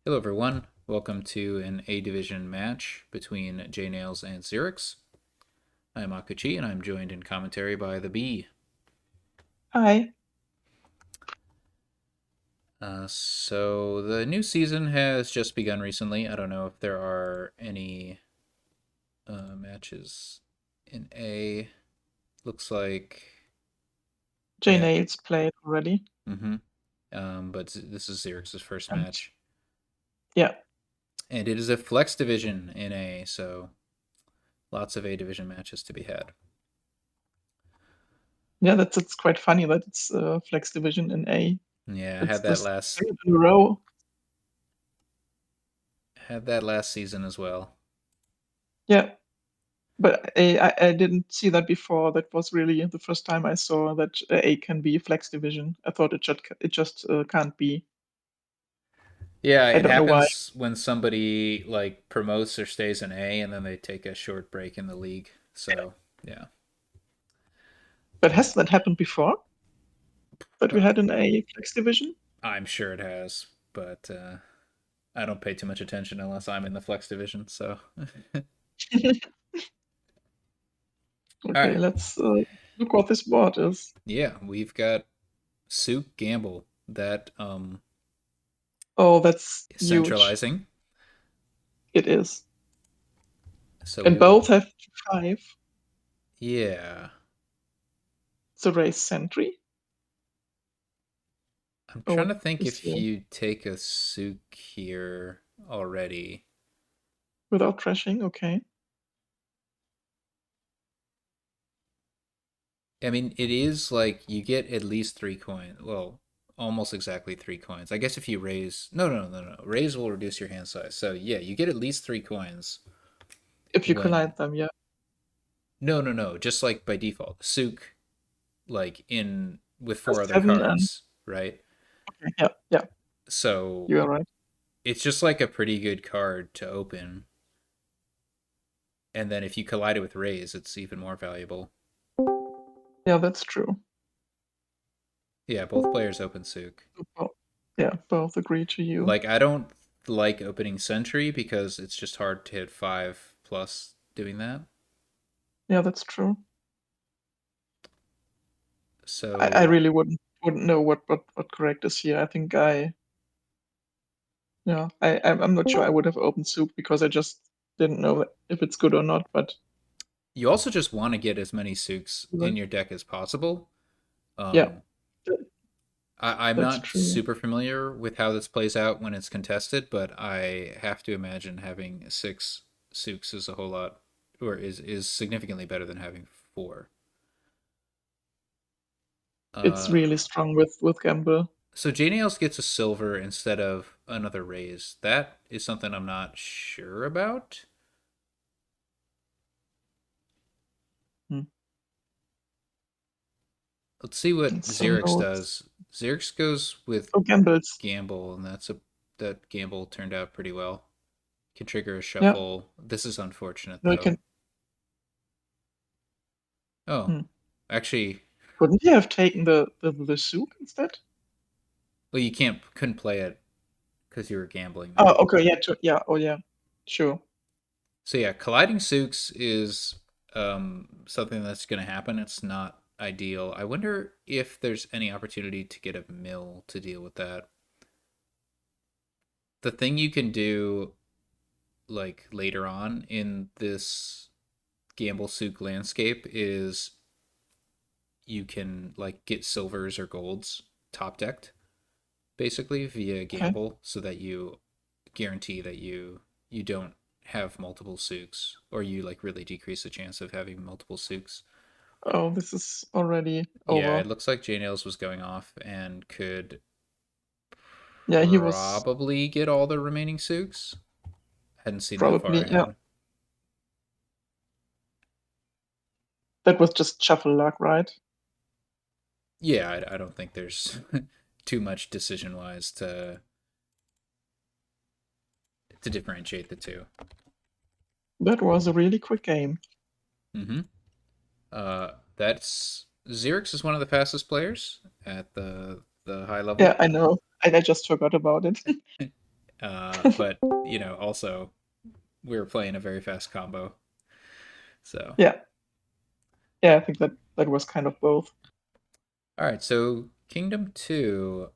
Hello, everyone. Welcome to an A Division match between JNails and xyrix. I'm Akuchi, and I'm joined in commentary by TheBee. Hi. So the new season has just begun recently. I don't know if there are any matches in A. Looks like, yeah. JNails played already. Mm-hmm. But this is xyrix's first And match, yeah, and it is a flex division in A, so lots of A Division matches to be had. yeah, that's it's quite funny that it's Flex Division in A. Yeah, I It's had the that last second in a row. had that last season as well. Yeah, but I didn't see that before. That was really the first time I saw that A can be Flex Division. I thought it just can't be. Yeah, I it don't know why. happens when somebody like promotes or stays in A and then they take a short break in the league. So, yeah. But has that happened before? That we Uh, had an A Flex Division? I'm sure it has, but I don't pay too much attention unless I'm in the flex division. So, all Okay, right. let's look what this board is. Yeah, we've got Souk Gamble that Oh, that's is huge. centralizing. It is. So we And will both have 5. yeah. The race Sentry. I'm Oh, trying what to think is if here? you take a Souk here already. Without crashing, okay. I mean, it is like you get at least 3 coins. Well, almost exactly 3 coins. I guess if you raise, no. Raise will reduce your hand size. So yeah, you get at least 3 coins If you when. collide them, yeah. No. Just like by default, Souk, like in with Plus four other 7 and cards, right? okay, yeah, yeah, So you are right. it's just like a pretty good card to open. And then if you collide it with raise, it's even more valuable. Yeah, that's true. Yeah, both players open Souk. Both, yeah, both agree to you. Like I don't like opening Sentry because it's just hard to hit 5+ doing that. Yeah, that's true. I So really wouldn't know what correct is here. I think I'm not sure I would have opened soup because I just didn't know if it's good or not. But you also just want to get as many Souks in right. your deck as possible. Yeah, Um, that- I'm that's not true. super familiar with how this plays out when it's contested, but I have to imagine having 6 Souks is a whole lot, or is significantly better than having 4. It's Uh, really strong with Gamble. so JNails gets a silver instead of another raise. That is something I'm not sure about. Hmm. Let's see what It's some xyrix notes. does. Xyrix goes with Oh, Gamble's. gamble, and that gamble turned out pretty well. Can trigger a Yeah, shuffle. This is unfortunate no, I though. can. Oh, Hmm. actually, Couldn't you have taken the soup instead? well, you couldn't play it because you were gambling Oh, there. okay, yeah, yeah, oh yeah, sure. So yeah, colliding Souks is something that's going to happen. It's not ideal. I wonder if there's any opportunity to get a mill to deal with that. The thing you can do like later on in this gamble souk landscape is you can like get silvers or golds top decked basically via Okay. gamble so that you guarantee that you don't have multiple souks or you like really decrease the chance of having multiple souks. Oh, this is already Yeah, over. it looks like JNails was going off and could Yeah, he was probably get all the remaining souks. Hadn't seen that far probably, yeah. ahead. That was just shuffle luck, right? Yeah, I don't think there's too much decision wise to differentiate the two. That was a really quick game. Mm-hmm. That's xyrix is one of the fastest players at the high Yeah, level. I know. I just forgot about it. But also we were playing a very fast combo. So Yeah, yeah, I think that was kind of both. all right, so Kingdom 2,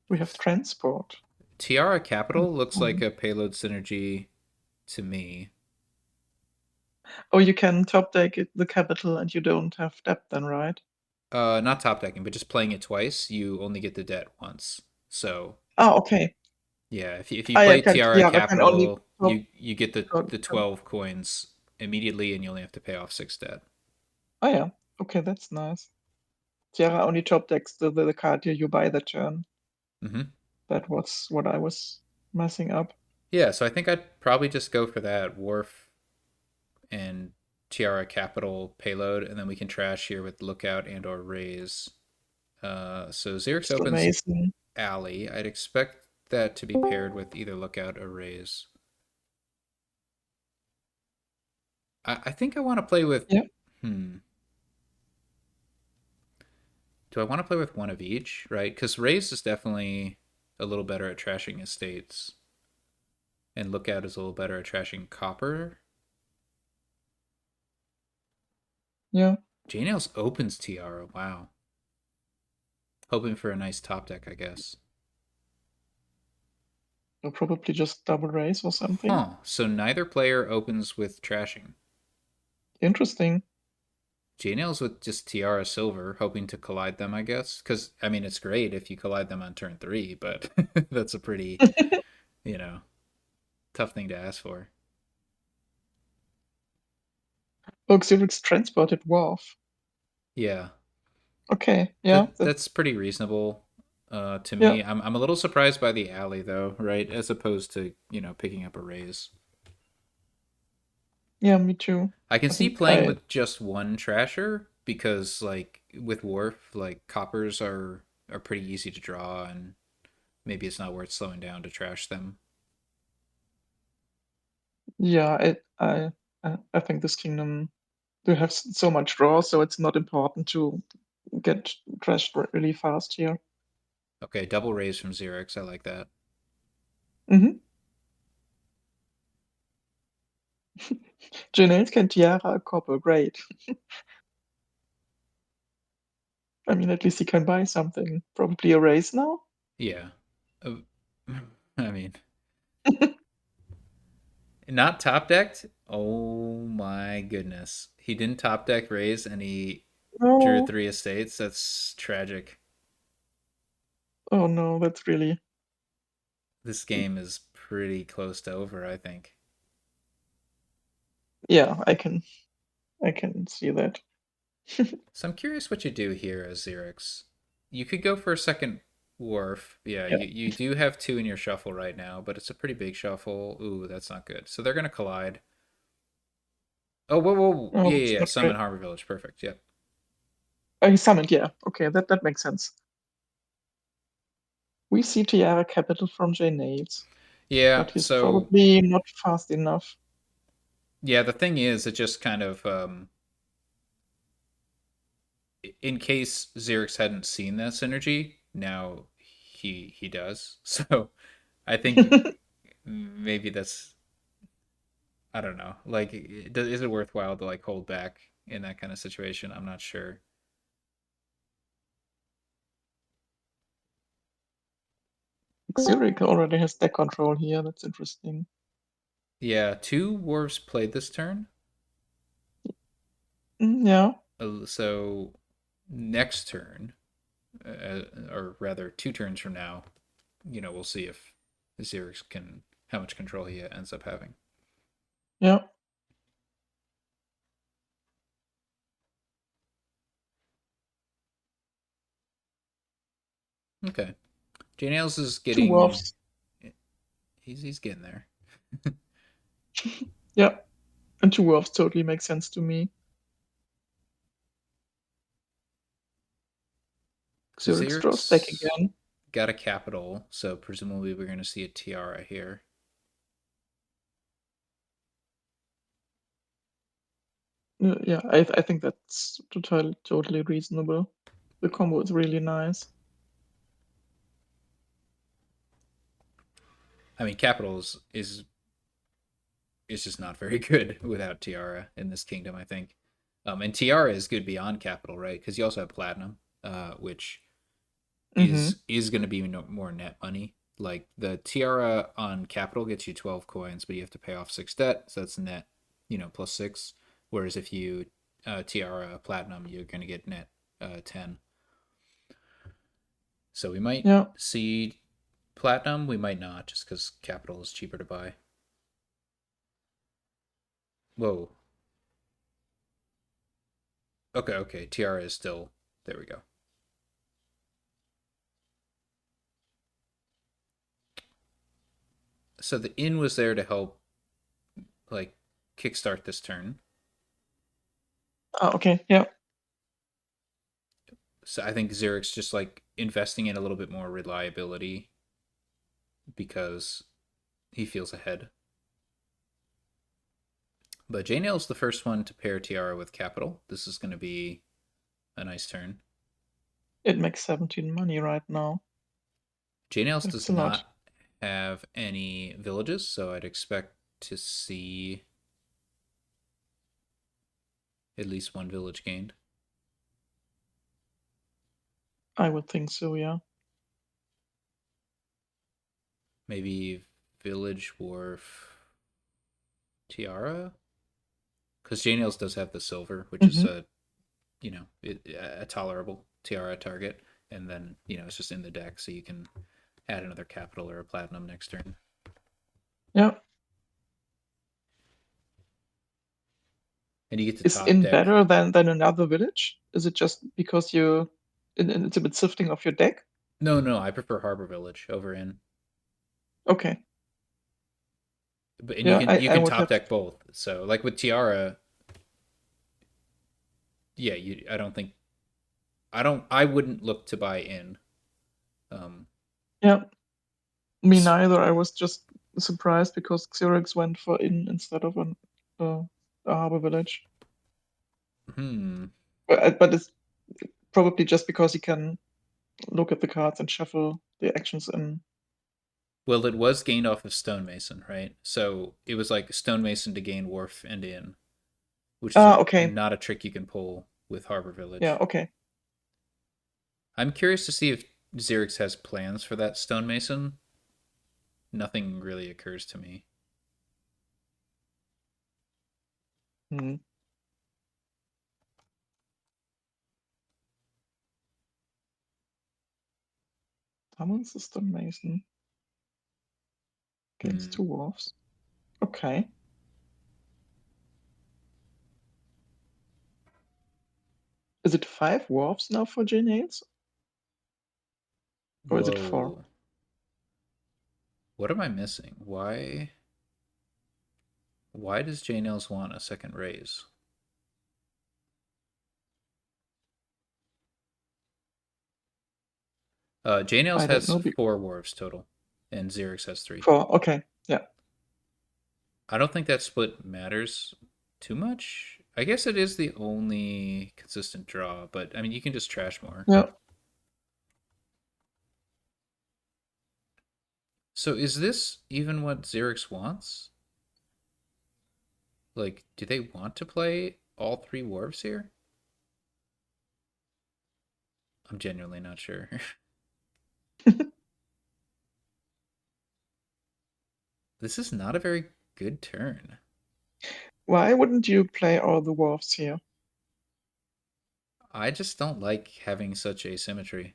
We have transport. Tiara Capital looks like Mhm. a payload synergy to me. Oh, you can top deck the capital and you don't have depth then, right? Not top decking, but just playing it twice, you only get the debt once. So Oh, okay. yeah, if you Ah, yeah, play Tiara Tiara can only Capital, top. you get the 12 coins immediately, and you only have to pay off 6 debt. Oh, yeah. Okay, that's nice. Tiara only top decks the card you buy that turn. Mm-hmm. That was what I was messing up. Yeah, so I think I'd probably just go for that Wharf and Tiara Capital payload, and then we can trash here with Lookout and or Raise. So Xyrix Still opens Mason. Alley. I'd expect that to be paired with either Lookout or Raise. I think I want to play with. Yeah, Hmm. Do I want to play with one of each? Right? Because Raise is definitely a little better at trashing estates, and Lookout is a little better at trashing copper. yeah. JNails opens Tiara. Wow. Hoping for a nice top deck, I guess. Or probably just double raise or something. Huh. So neither player opens with trashing. Interesting. JNails with just Tiara Silver, hoping to collide them, I guess. Because, I mean, it's great if you collide them on turn 3, but that's a pretty, you know, tough thing to ask for. Oh, xyrix transported Wharf. Yeah. Okay, yeah, That's pretty reasonable to yeah, me. I'm a little surprised by the alley, though, right? As opposed to, picking up a raise. yeah, me too. I can I see think playing I with just one trasher because, like, with Wharf, like, coppers are pretty easy to draw, and maybe it's not worth slowing down to trash them. yeah, I think this kingdom they have so much draw, so it's not important to get trashed really fast here. Okay, double raise from Xyrix. I like that. Mm-hmm. JNails can Tiara a copper, great. I mean, at least he can buy something. Probably a raise now. Yeah. Uh, I mean, not top decked. Oh my goodness. He didn't top deck raise and he drew No. 3 estates. That's tragic. Oh no, that's really. This game is pretty close to over, I think. Yeah, I can see that. So I'm curious what you do here as Xerix. You could go for a second Wharf. Yeah, Yeah. you do have 2 in your shuffle right now, but it's a pretty big shuffle. Ooh, that's not good. So they're going to collide. Oh, whoa, whoa. Oh, Yeah, that's yeah, yeah. not great. Summon Harbor Village. Perfect. Yep. Oh, he summoned. Yeah. Okay, that makes sense. We see Tiara Capital from JNails, Yeah, but he's so probably not fast enough. yeah, the thing is, it just kind of, in case Xerix hadn't seen that synergy, now he does. So I think maybe that's, I don't know. Like, is it worthwhile to like hold back in that kind of situation? I'm not sure. Xeric already has deck control here. That's interesting. Yeah, 2 Wharves played this turn. Yeah, So next turn, or rather 2 turns from now, we'll see if Xerix can, how much control he ends up having. yeah. Okay. JNails is Two getting, Wolves. he's getting there. Yeah, and two Wolves totally makes sense to me. So Xeric draws deck Xerix again. got a capital, so presumably we're going to see a Tiara here. Yeah, I think that's totally reasonable. The combo is really nice. I mean, capital is just not very good without Tiara in this kingdom, I think. And Tiara is good beyond capital, right? Because you also have platinum, which Mm-hmm. is going to be more net money. Like the Tiara on capital gets you 12 coins, but you have to pay off 6 debt, so that's net, plus 6. Whereas if you Tiara platinum, you're going to get net 10. So we might Yeah. see platinum, we might not, just because capital is cheaper to buy. Whoa. Okay, okay. Tiara is still. There we go. So the inn was there to help, like, kickstart this turn. Ah, okay. Yeah. So I think xyrix just like investing in a little bit more reliability because he feels ahead. But JNails the first one to pair Tiara with capital. This is going to be a nice turn. It makes 17 money right now. JNails That's does a lot. not have any villages, so I'd expect to see at least one village gained. I would think so, yeah. Maybe village wharf Tiara, because JNails does have the silver, which is Mm-hmm. a tolerable Tiara target, and then it's just in the deck, so you can add another capital or a platinum next turn. Yeah. And you get to Is top in deck. better than another village? Is it just because it's a bit sifting of your deck? No, no, I prefer Harbor Village over in. Okay. But and you Yeah, can I, you I can would top have. deck both. So like with Tiara, yeah, I don't think I wouldn't look to buy in. Um, Yeah, me neither. I was just surprised because Xyrix went for in instead of uh, a harbor village. hmm. But it's probably just because he can look at the cards and shuffle the actions in. Well, it was gained off of Stonemason, right? So it was like Stonemason to gain Wharf and in, which is Ah, okay. not a trick you can pull with Harbor Yeah, Village. okay. I'm curious to see if Xerix has plans for that stonemason. Nothing really occurs to me. Hmm. Summon System Mason against Hmm. two wolves. Okay. Is it 5 wolves now for JNails? Or is it 4? Whoa. What am I missing? Why does JNails want a second raise? JNails I don't has know. 4 wharves total, and Xerix has 3. 4. Okay. Yeah. I don't think that split matters too much. I guess it is the only consistent draw, but I mean, you can just trash more. Yeah. So is this even what Xerix wants? Like, do they want to play all 3 wharves here? I'm genuinely not sure. This is not a very good turn. Why wouldn't you play all the wolves here? I just don't like having such asymmetry.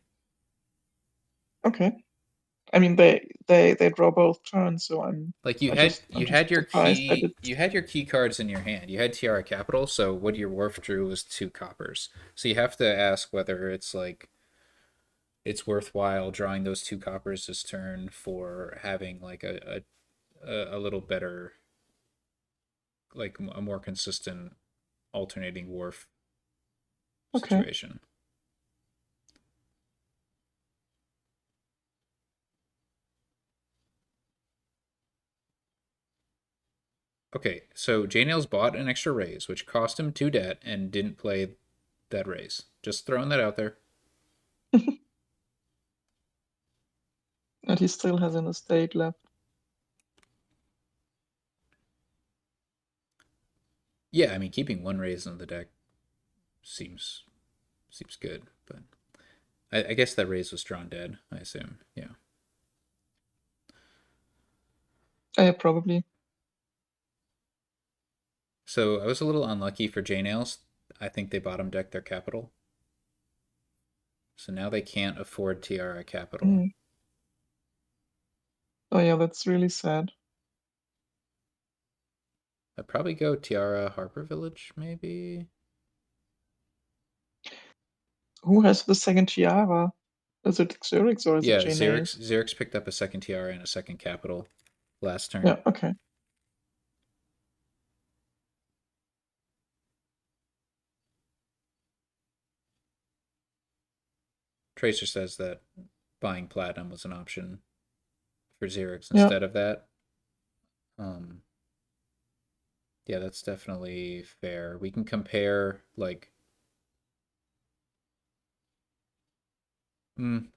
Okay. I mean, they draw both turns, so Like I'm just surprised that it. you had your key cards in your hand. You had Tiara Capital, so what your wharf drew was 2 coppers. So you have to ask whether it's like it's worthwhile drawing those 2 coppers this turn for having like a little better, like a more consistent alternating wharf Okay. situation. Okay, so JNails bought an extra raise, which cost him 2 debt and didn't play that raise. Just throwing that out there. And he still has an estate left. Yeah, I mean, keeping one raise on the deck seems good, but I guess that raise was drawn dead, I assume. Yeah. Probably. So I was a little unlucky for JNails. I think they bottom decked their capital. So now they can't afford Tiara capital. Mm. Oh yeah, that's really sad. I'd probably go Tiara Harbor Village, maybe. Who has the second Tiara? Is it xyrix or is it Yeah, JNails? Xyrix picked up a second Tiara and a second capital last turn. Yeah, okay. Tracer says that buying platinum was an option for Xyrix Yeah. instead of that. Um, yeah, that's definitely fair. We can compare like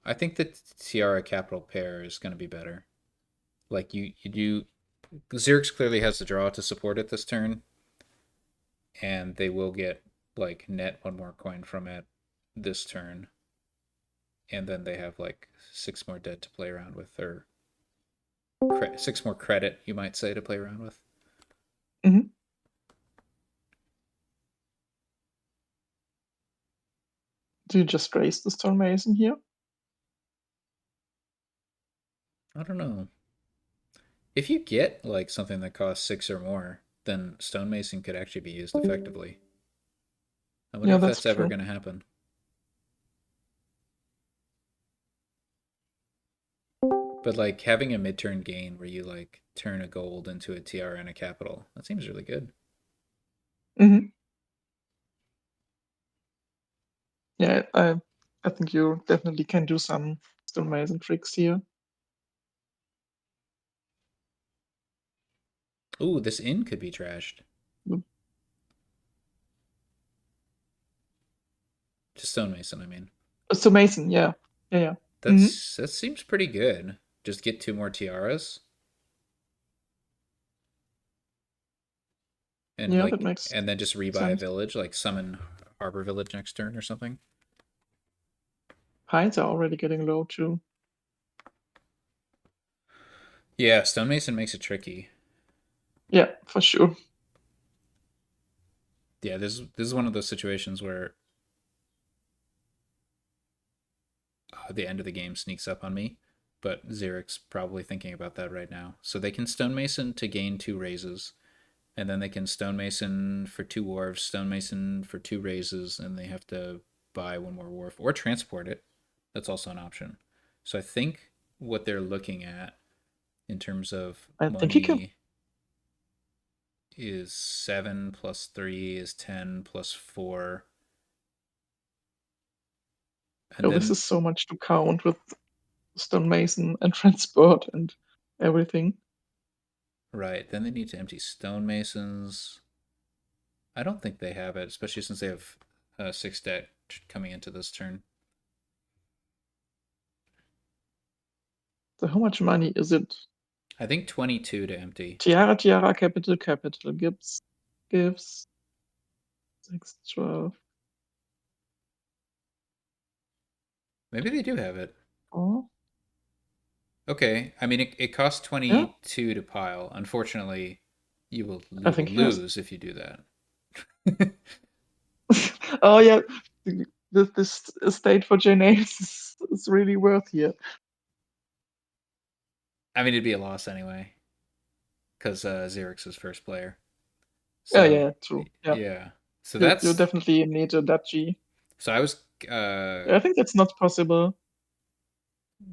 I think the Tiara capital pair is going to be better. Like you do Xerx clearly has the draw to support it this turn, and they will get like net one more coin from it this turn, and then they have like 6 more dead to play around with, or 6 more credit, you might say, to play around with. Hmm. Do you just raise the stonemason here? I don't know. If you get like something that costs 6 or more, then stonemason could actually be used effectively. I wonder Yeah, if that's that's ever true. going to happen. But like having a mid-turn gain where you like turn a gold into a TR and a capital, that seems really good. Hmm. Yeah, I think you definitely can do some stonemason tricks here. Ooh, this inn could be trashed. To stonemason, I mean. Stonemason, yeah. Yeah, yeah. Hmm. That seems pretty good. Just get 2 more tiaras and Yeah, that like makes and then just rebuy a sense. village, like summon Harbor Village next turn or something. Pines are already getting low too. Yeah, stonemason makes it tricky. Yeah, for sure. Yeah, this is one of those situations where the end of the game sneaks up on me, but Xeric's probably thinking about that right now. So they can stonemason to gain 2 raises, and then they can stonemason for 2 wharves, stonemason for 2 raises, and they have to buy 1 more wharf or transport it. That's also an option. So I think what they're looking at in terms of I think he can. money is 7 plus 3 is 10 plus 4. And Oh, this then, is so much to count with stonemason and transport and everything. right, then they need to empty stonemasons. I don't think they have it, especially since they have 6 debt coming into this turn. So how much money is it? I think 22 to empty. Tiara, Tiara, capital, capital gives 6, 12. Maybe they do have it. Oh, Okay, I mean it costs yeah, 22 to pile. Unfortunately, I you will think yes. lose if you do that. Oh yeah, this estate for JNails is really worth here. I mean it'd be a loss anyway because Xerix is first player. Yeah, So yeah, true. Yeah, yeah, so you that's definitely need a Duchy. so I was I think that's not possible.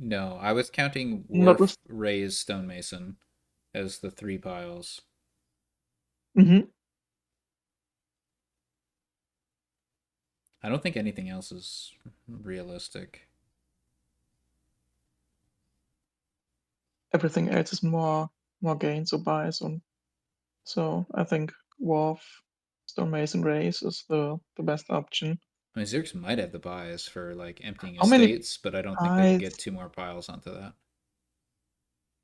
no, I was counting Not with. wharf, raise, stonemason as the 3 piles. Hmm. I don't think anything else is realistic. Everything else is more gains or buys on. So I think Wharf Stonemason Race is the best option. I mean, Xerx might have the bias for like emptying How many estates, but I don't think they could buys? get 2 more piles onto that.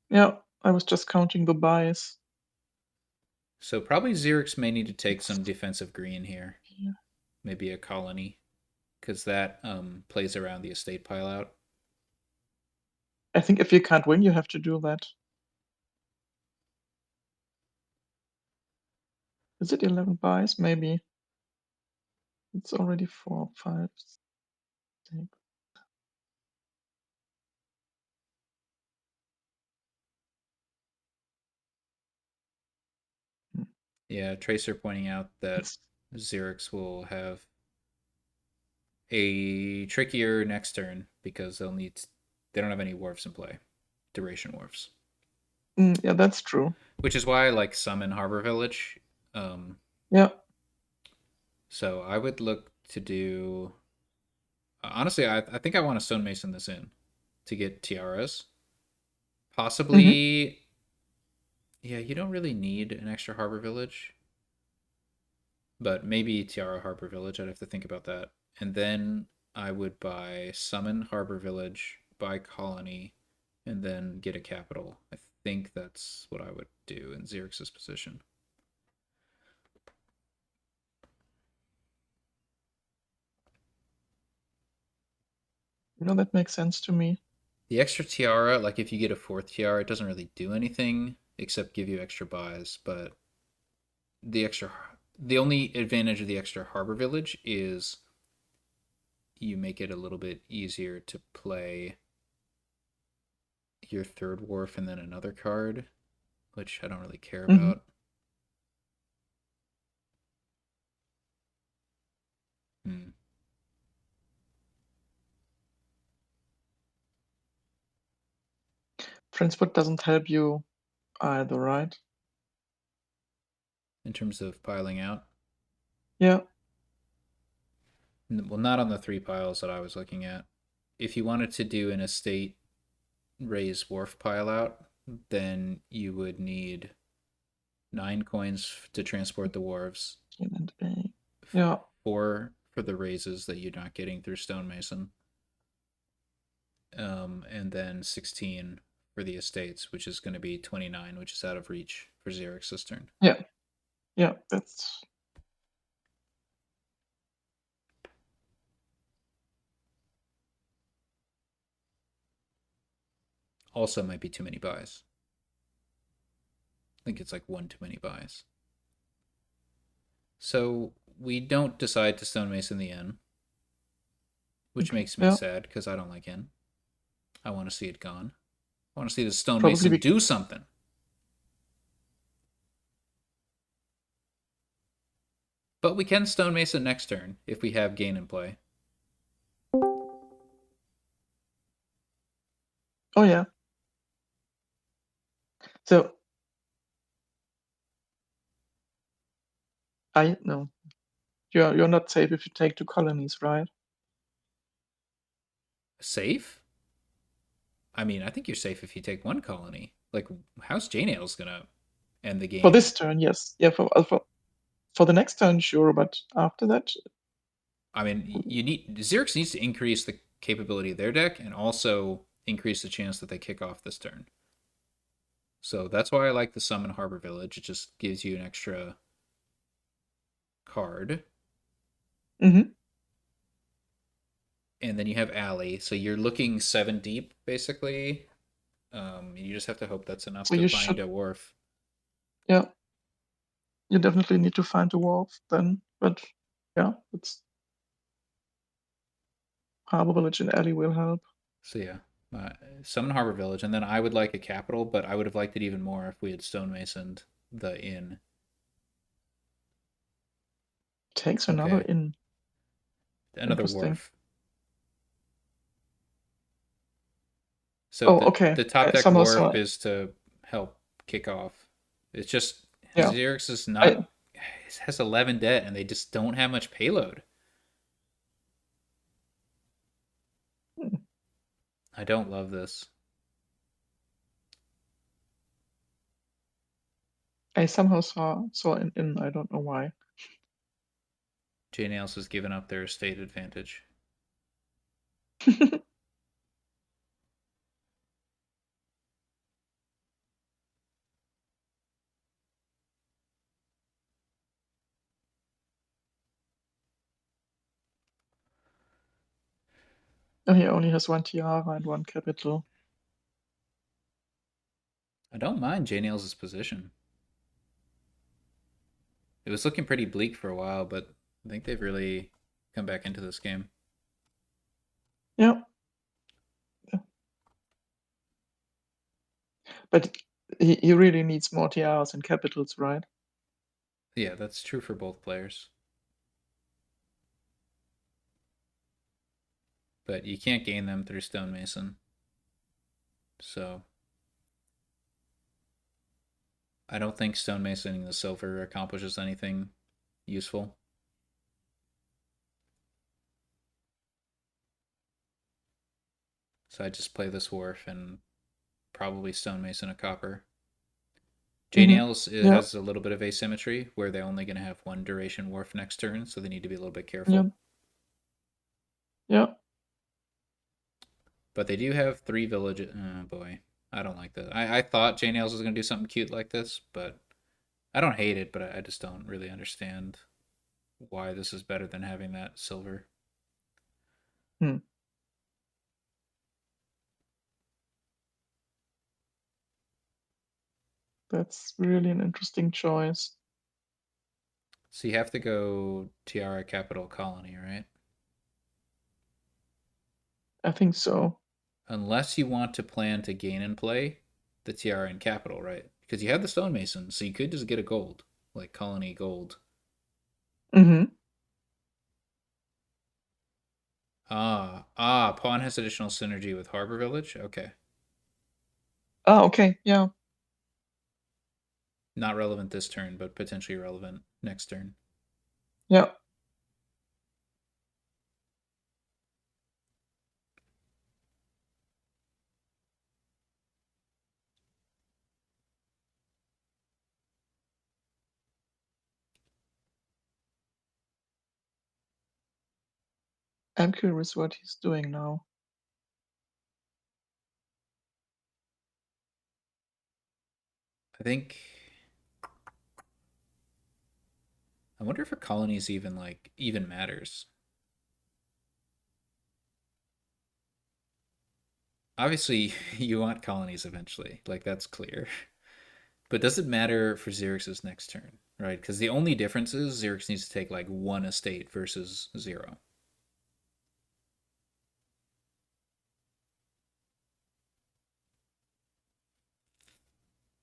Yeah, I was just counting the buys. So probably xyrix may need to take It's, some defensive green here. yeah. Maybe a colony, because that plays around the estate pile out. I think if you can't win, you have to do that. Is it 11 buys? Maybe. It's already 4, 5, 6. Hmm. Yeah, Tracer pointing out that It's, xyrix will have a trickier next turn because they don't have any wharfs in play, duration wharfs. yeah, that's true. Which is why I like summon Harbor Village. Um, Yeah. so I would look to do. Honestly, I think I want to stonemason this in to get tiaras. Hmm. Possibly, yeah. You don't really need an extra Harbor Village, but maybe Tiara Harbor Village. I'd have to think about that. And then I would buy summon Harbor Village, buy colony, and then get a capital. I think that's what I would do in Xerx's position. That makes sense to me. The extra tiara, like if you get a fourth tiara, it doesn't really do anything except give you extra buys. But the extra, the only advantage of the extra Harbor Village is you make it a little bit easier to play your third wharf and then another card, which I don't really care Hmm. about. Hmm. Transport doesn't help you either, right? In terms of piling out. Yeah. Well, not on the three piles that I was looking at. If you wanted to do an estate raise wharf pile out, then you would need 9 coins to transport the wharves, And A. Yeah. 4 for the raises that you're not getting through stonemason, and then 16 for the estates, which is going to be 29, which is out of reach for Xerix this turn. Yeah. Yeah. That's Also, might be too many buys. I think it's like one too many buys. So we don't decide to stonemason the inn, which okay. makes me Yeah. sad because I don't like inn. I want to see it gone. I want to see the Probably stonemason be, do something. But we can stonemason next turn if we have gain in play. oh yeah. So I no. You're not safe if you take 2 colonies, right? Safe? I mean, I think you're safe if you take one colony. Like, how's JNails gonna end the For game? this turn, yes. Yeah, for the next turn, sure, but after that, I mean, you need Xerix needs to increase the capability of their deck and also increase the chance that they kick off this turn. So that's why I like the summon Harbor Village. It just gives you an extra card. hmm And then you have Alley. So you're looking 7 deep, basically. You just have to hope that's enough so to you find should, a wharf. yeah, you definitely need to find a wharf then. But yeah, it's Harbor Village and Alley will help. So yeah, summon Harbor Village, and then I would like a capital, but I would have liked it even more if we had stonemasoned the inn. Takes another Okay, in. another Interesting. wharf. So Oh, the okay. the top I deck somehow saw wharf it. is to help kick off. It's just Yeah. Xerix is I not it has 11 debt, and they just don't have much payload. hmm, I don't love this. I somehow saw an in. I don't know why. JNails has given up their estate advantage. Oh, he only has one tiara and one capital. I don't mind JNails' position. It was looking pretty bleak for a while, but I think they've really come back into this game. Yeah, but he really needs more tiaras and capitals, right? Yeah, that's true for both players. But you can't gain them through Stonemason. So I don't think stonemasoning the silver accomplishes anything useful. So I just play this wharf and probably stonemason a copper. Mm-hmm. JNails Yeah, has a little bit of asymmetry where they're only going to have one duration wharf next turn, so they need to be a little bit yeah, careful. yeah. But they do have 3 villages. Oh boy, I don't like that. I thought JNails was going to do something cute like this, but I don't hate it, but I just don't really understand why this is better than having that silver. Hmm. That's really an interesting choice. So you have to go Tiara Capital Colony, right? I think so. Unless you want to plan to gain and play the Tiara and Capital, right? Because you have the stonemason, so you could just get a gold, like Colony Gold. Mm-hmm. Pawn has additional synergy with Harbor Village. Okay. Ah, okay. Yeah, Not relevant this turn, but potentially relevant next turn. yeah. I'm curious what he's doing now. I think. I wonder if a colony's even matters. Obviously, you want colonies eventually. Like that's clear. But does it matter for Xyrix's next turn, right? Because the only difference is Xyrix needs to take like one estate versus 0.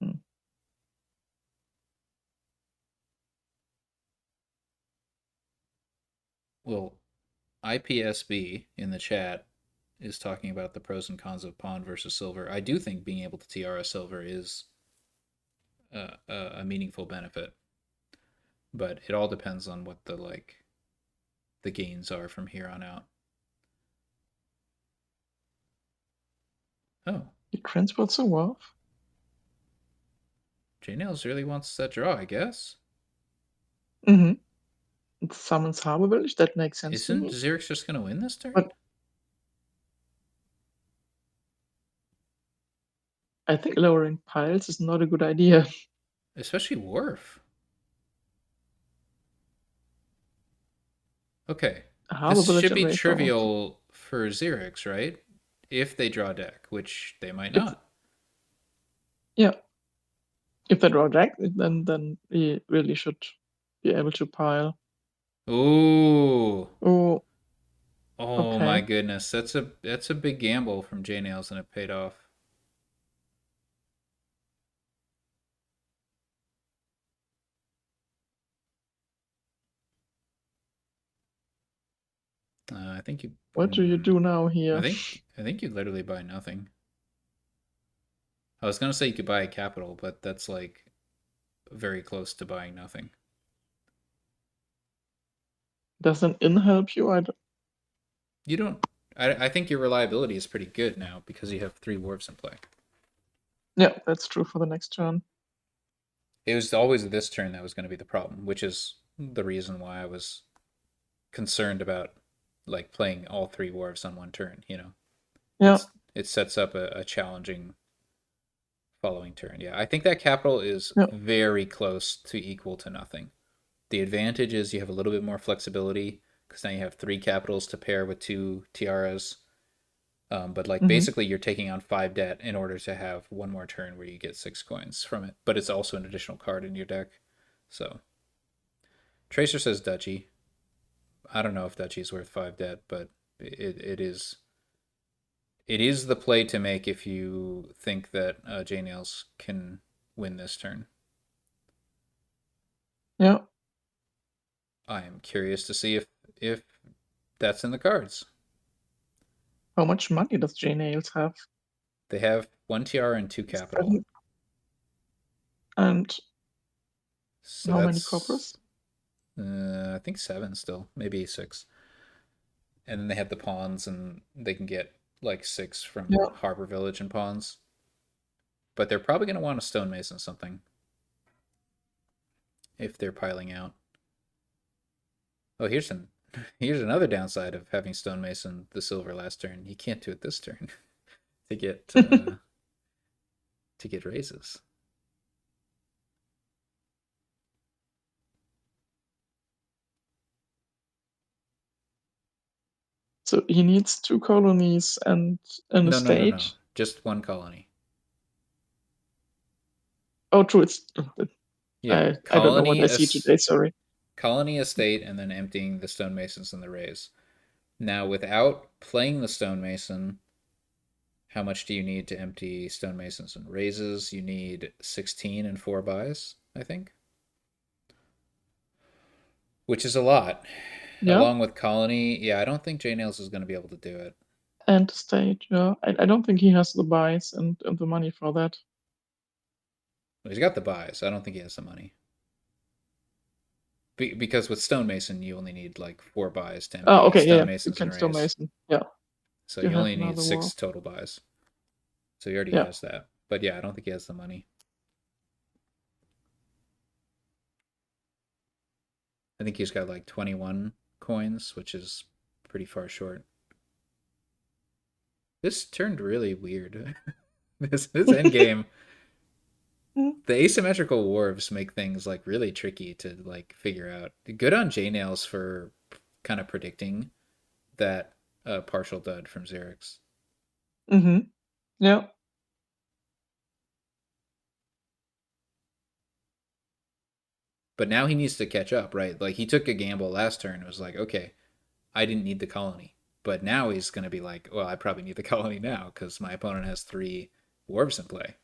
Hmm. Well, IPSB in the chat is talking about the pros and cons of pawn versus silver. I do think being able to tiara silver is a meaningful benefit, but it all depends on what the gains are from here on out. Oh, He transports a wolf. JNails really wants that draw, I guess. Mm-hmm. It summons Harbor Village. That makes sense to Isn't me. Xyrix just going to win this turn? But I think lowering piles is not a good idea. Especially Worf. Okay, Harbor this Village should and be Wayfall. trivial for Xyrix, right? If they draw deck, which they might It's not. yeah. If they draw Jack, then he really should be able to pile. Ooh. Oh, Oh my okay. goodness. That's a big gamble from JNails and it paid off. I think you What do you do now I here? think I think you literally buy nothing. I was gonna say you could buy a capital, but that's like very close to buying nothing. Does an inn help you? You don't. I think your reliability is pretty good now because you have 3 wharfs in play. Yeah, that's true for the next turn. It was always this turn that was going to be the problem, which is the reason why I was concerned about like playing all 3 wharfs on one turn. Yeah, It sets up a challenging following turn. Yeah, I think that capital is yeah, very close to equal to nothing. The advantage is you have a little bit more flexibility because now you have 3 capitals to pair with 2 tiaras. But like Mm-hmm. basically, you're taking on 5 debt in order to have one more turn where you get 6 coins from it. But it's also an additional card in your deck. So Tracer says Duchy. I don't know if Duchy's worth 5 debt, but it is the play to make if you think that JNails can win this turn. Yeah. I am curious to see if that's in the cards. How much money does JNails have? They have 1 Tiara and 2 capital. 7. And So how many that's coppers? I think 7 still, maybe 6. And then they have the pawns, and they can get like 6 from Yeah. Harbor Village and pawns. But they're probably going to want a stonemason something if they're piling out. Oh, here's another downside of having stonemason the silver last turn. You can't do it this turn to get raises. So he needs 2 colonies and an No, no, no, estate. no. Just one colony. Oh, true. It's Yeah, I don't know what I see today. Sorry. colony estate, and then emptying the stonemasons and the raise. Now, without playing the stonemason, how much do you need to empty stonemasons and raises? You need 16 and 4 buys, I think, which is a lot. Yeah. Along with colony, yeah, I don't think JNails is going to be able to do it. And estate. Yeah. I don't think he has the buys and the money for that. Well, he's got the buys. I don't think he has the money. Because with stonemason, you only need like 4 buys to Oh, empty okay. Yeah. You stonemasons and can still raise. mason. Yeah. So You you have only need another war. 6 total buys. So he already Yeah. has that. But yeah, I don't think he has the money. I think he's got like 21 coins, which is pretty far short. This turned really weird. This end game, the asymmetrical wharves make things like really tricky to like figure out. Good on JNails for kind of predicting that partial dud from Xyrix. Mm-hmm. Yeah. But now he needs to catch up, right? Like he took a gamble last turn. It was like, okay, I didn't need the colony. But now he's going to be like, well, I probably need the colony now because my opponent has 3 wharves in play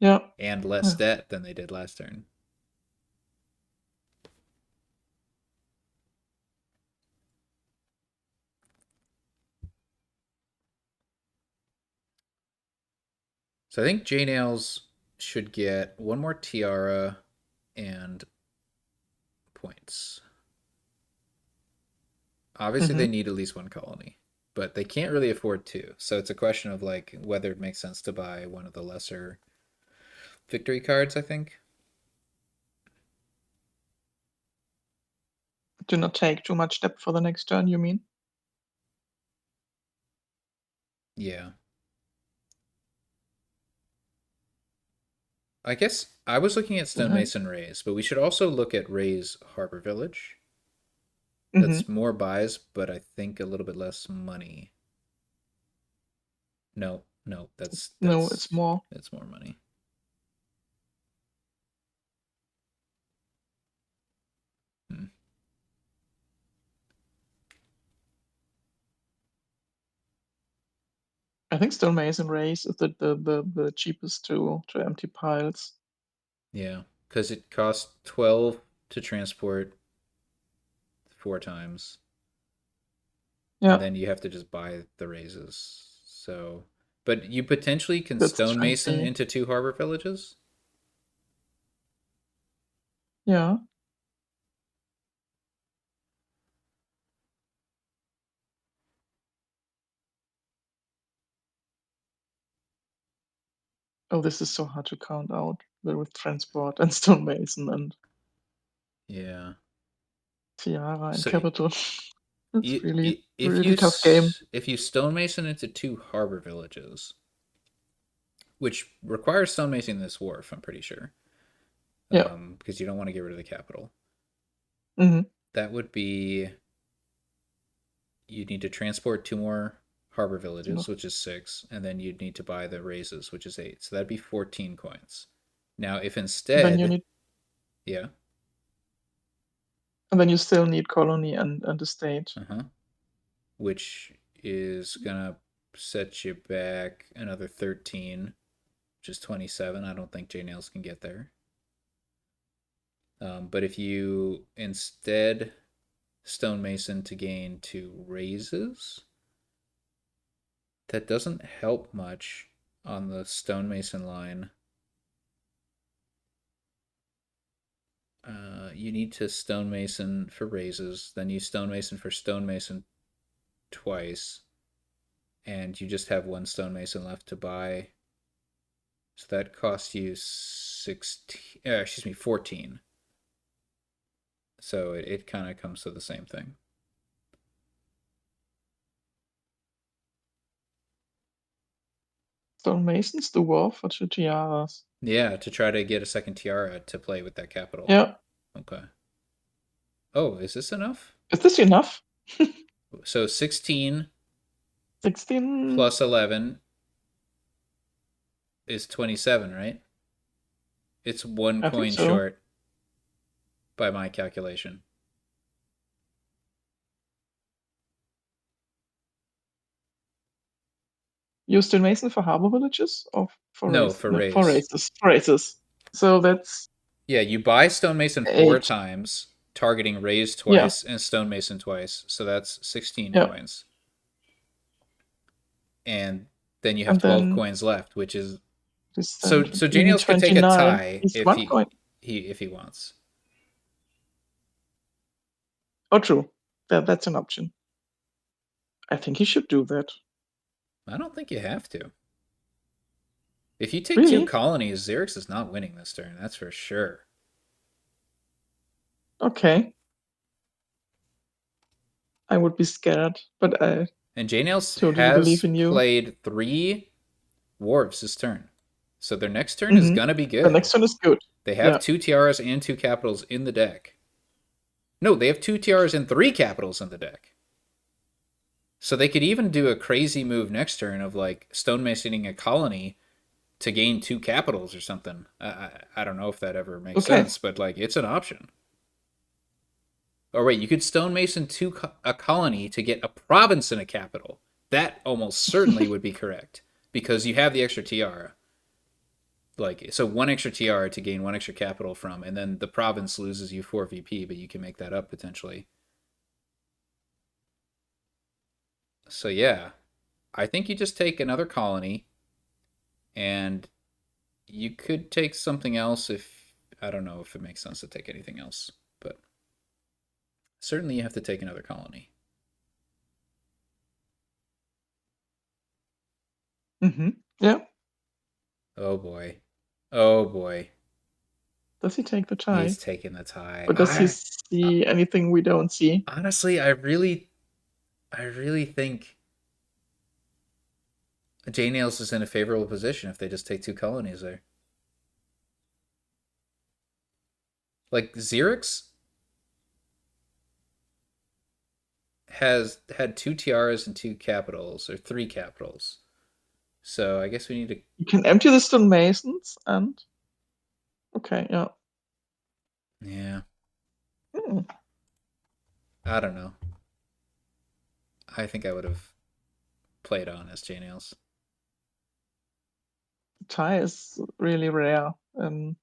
Yeah. and less debt than they did last turn. So I think JNails should get one more Tiara and points. Obviously, Mm-hmm. they need at least one colony, but they can't really afford 2. So it's a question of like whether it makes sense to buy one of the lesser victory cards, I think. Do not take too much depth for the next turn, you mean? Yeah. I guess I was looking at Mm-hmm. Stonemason Rays, but we should also look at Ray's Harbor Village. Mm-hmm. That's more buys, but I think a little bit less money. No, no, No, it's more. it's more money. Hmm. I think Stonemason Race is the cheapest to empty piles. Yeah, because it costs 12 to transport 4 times, and Yeah, then you have to just buy the raises. So, but you potentially can that's stonemason 20. into 2 harbor villages. Yeah. Oh, this is so hard to count out with transport and Stonemason and Yeah. Tiara and So Capital. It's you, really, if really tough game. you stonemason into 2 harbor villages, which requires stonemason this wharf, I'm pretty sure, Yeah. because you don't want to get rid of the capital. Mm-hmm. That would be you need to transport 2 more harbor villages, which is 6, and then you'd need to buy the raises, which is 8. So that'd be 14 coins. Now, if Then you instead, need, yeah, and then you still need colony and the state. which is gonna set you back another 13, which is 27. I don't think JNails can get there. But if you instead stonemason to gain 2 raises, that doesn't help much on the stonemason line. You need to stonemason for raises, then you stonemason for stonemason twice, and you just have 1 stonemason left to buy. So that costs you 14. So it kind of comes to the same thing. Stonemasons, dwarf, or two tiaras? Yeah, to try to get a second tiara to play with that capital. Yeah. Okay. Oh, is this enough? Is this enough? So 16 16 plus 11 is 27, right? It's 1 I think coin so. short by my calculation. You stonemason for harbor villages or for No, races? for No, for raise. races. For races. So that's Yeah, you buy stonemason 4 8. times, targeting raise Yeah. twice and stonemason twice. So that's 16 Yeah. coins. And then you have And 12 then coins left, which is this so you need JNails could take a 29. tie It's if 1 coin. he wants. Oh, true. That's an option. I think he should do that. I don't think you have to. If you take 2 Really? colonies, Xyrix is not winning this turn. That's for sure. Okay. I would be scared, but I And JNails totally has believe in you. played 3 wharves this turn. So their next turn is going to be The good. next one is good. They have Yeah. 2 tiaras and 2 capitals in the deck. No, they have 2 tiaras and 3 capitals in the deck. So they could even do a crazy move next turn of like stonemasoning a colony to gain 2 capitals or something. I don't know if that ever makes Okay. sense, but like it's an option. Or wait, you could stonemason a colony to get a province and a capital. That almost certainly would be correct because you have the extra tiara. Like, so 1 extra tiara to gain 1 extra capital from, and then the province loses you 4 VP, but you can make that up potentially. So yeah, I think you just take another colony, and you could take something else if I don't know if it makes sense to take anything else, but certainly you have to take another colony. Yeah. Oh boy. Oh boy. Does he take the tie? He's taking the tie. Or does he see anything we don't see? Honestly, I really think JNails is in a favorable position if they just take 2 colonies there. Like Xyrix has had 2 tiaras and 2 capitals, or 3 capitals. So I guess we need to. You can empty the stonemasons and. Okay, yeah. Yeah. Hmm. I don't know. I think I would have played on as JNails. Tie is really rare in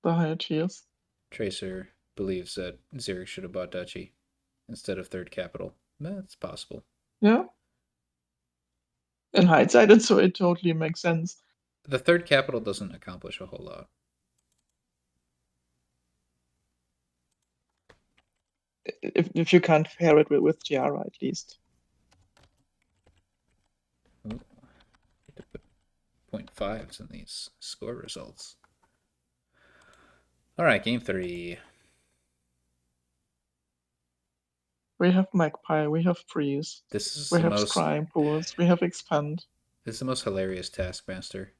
the higher tiers. Tracer believes that Xyrix should have bought Duchy instead of 3rd capital. That's possible. Yeah. In hindsight, it totally makes sense. The 3rd capital doesn't accomplish a whole lot. If you can't pair it with Tiara, at least. Ooh, I to put 0.5s in these score results. All right, game 3. We have Magpie, we have Freeze, This is we the have most. Scrying Pools, we have Expand. This is the most hilarious Taskmaster.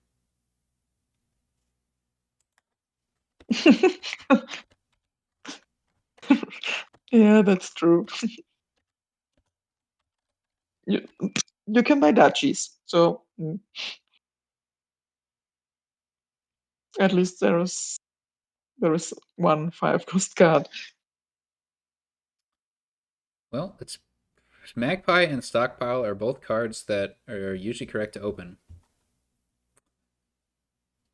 Yeah, that's true. you can buy duchies. So at least there is one 5 cost card. Well, it's Magpie and Stockpile are both cards that are usually correct to open.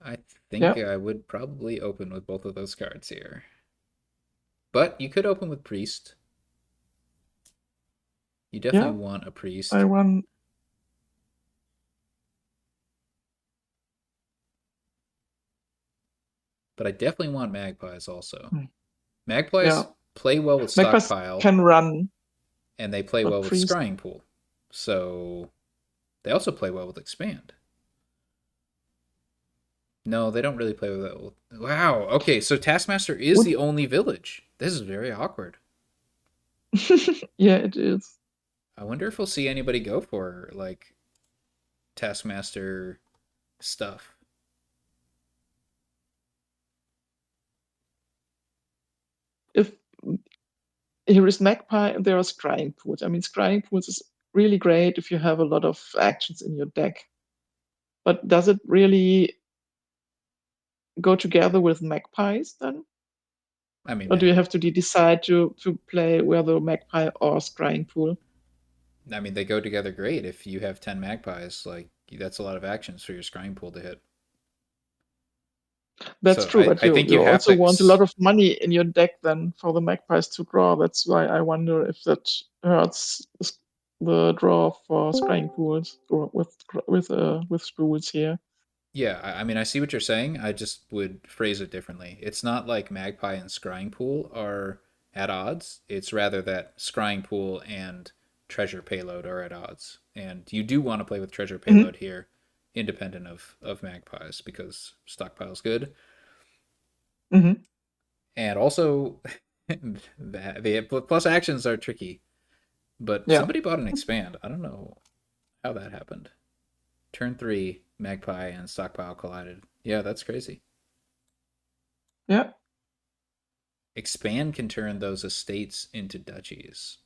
I think Yeah, I would probably open with both of those cards here. But you could open with Priest. You yeah. definitely want a I Priest. won. But I definitely want Magpies also. Hmm, Magpies yeah, play well with magpies Stockpile, can run, and they play but well with priest. Scrying Pool. So they also play well with Expand. No, they don't really play with that. Wow. Okay, so Taskmaster is Would the only village. This is very awkward. yeah, it is. I wonder if we'll see anybody go for like Taskmaster stuff. If here is magpie and there are scrying pools. I mean, scrying pools is really great if you have a lot of actions in your deck. But does it really go together with magpies then? I mean, Or do you have to decide to play whether magpie or scrying pool? they go together great. If you have 10 Magpies, like that's a lot of actions for your Scrying Pool to hit. That's So true, but I you think you you have also to. want a lot of money in your deck then for the magpies to draw. That's why I wonder if that hurts the draw for scrying pools or with spools here. Yeah, I see what you're saying. I just would phrase it differently. It's not like Magpie and Scrying Pool are at odds. It's rather that Scrying Pool and Treasure Payload are at odds. And you do want to play with Treasure Hmm. Payload here, independent of Magpies, because Stockpile's good. Hmm. And also, the plus actions are tricky. But Yeah, somebody bought an Expand. I don't know how that happened. Turn 3, Magpie and Stockpile collided. Yeah, that's crazy. yeah, Expand can turn those estates into duchies.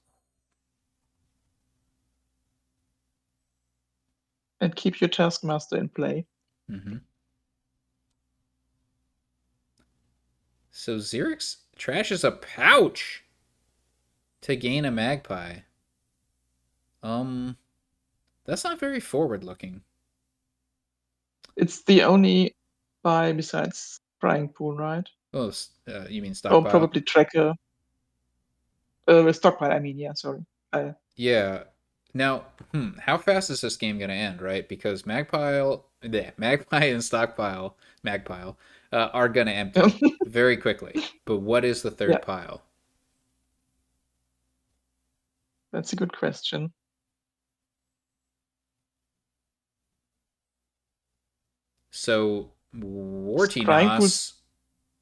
and keep your taskmaster in play. Mm-hmm. So xyrix trashes a pouch to gain a magpie. Um, that's not very forward looking. It's the only buy besides scrying pool, right? Oh, you mean Or stockpile? probably tracker. Stockpile. I mean, yeah. Sorry. I, Yeah. Now, how fast is this game gonna end? Right, because magpie and stockpile, magpile, are gonna empty very quickly. But what is the yeah, third pile? that's a good question. So Scrying pool. Warty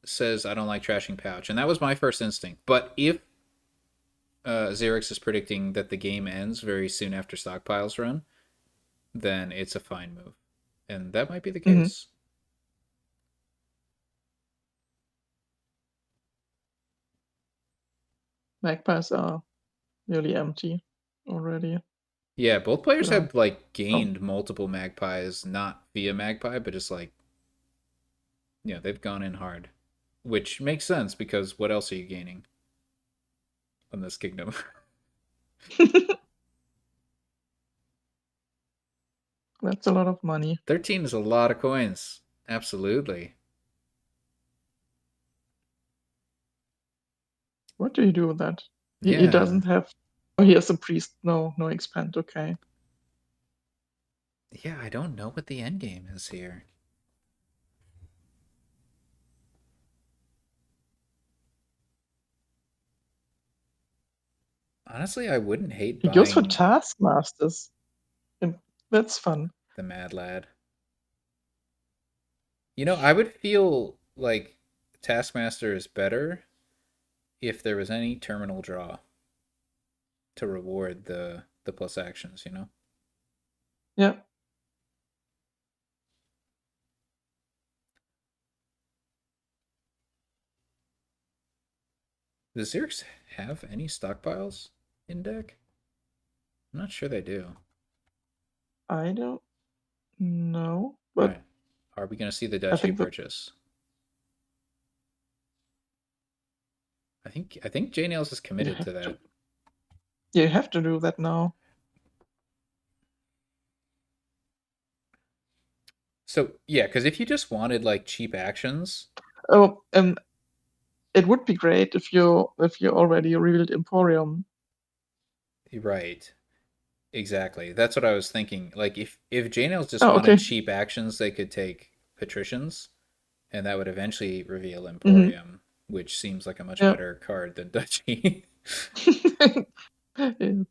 says I don't like trashing pouch, and that was my first instinct. But if Xerix is predicting that the game ends very soon after stockpiles run, then it's a fine move, and that might be the Hmm. case. Magpies are nearly empty already. Yeah, both players Without. have like Oh. gained multiple magpies, not via magpie, but just like they've gone in hard, which makes sense because what else are you gaining on this kingdom? That's a lot of money. 13 is a lot of coins. Absolutely. What do you do with that? He Yeah. doesn't have. Oh, he has a priest. No, no expand. Okay. Yeah, I don't know what the end game is here. Honestly, I wouldn't hate He goes for buying taskmasters, and that's fun. the Mad Lad. I would feel like Taskmaster is better if there was any terminal draw to reward the plus actions. Yeah. Does Xerx have any stockpiles in deck? I'm not sure they do. I don't know, All but right. Are we going to see the I Duchy think that purchase? I think JNails is you committed have to to. that. You have to do that now. So yeah, because if you just wanted like cheap actions, Oh, and it would be great if you already revealed Emporium. right? Exactly. That's what I was thinking. Like if JNails just Oh, wanted okay. cheap actions, they could take Patricians, and that would eventually reveal Mm-hmm. Emporium, which seems like a much Yeah. better card than Duchy. Yeah,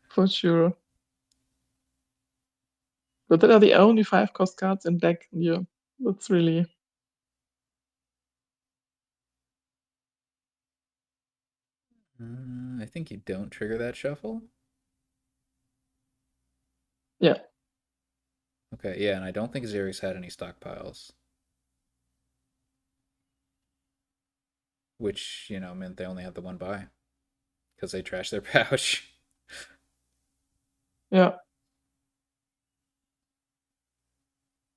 for sure. But that are the only 5 cost cards in deck. Yeah, that's really. I think you don't trigger that shuffle. Yeah. Okay, yeah, and I don't think Xyrix had any stockpiles, which meant they only had the one buy because they trashed their pouch. Yeah.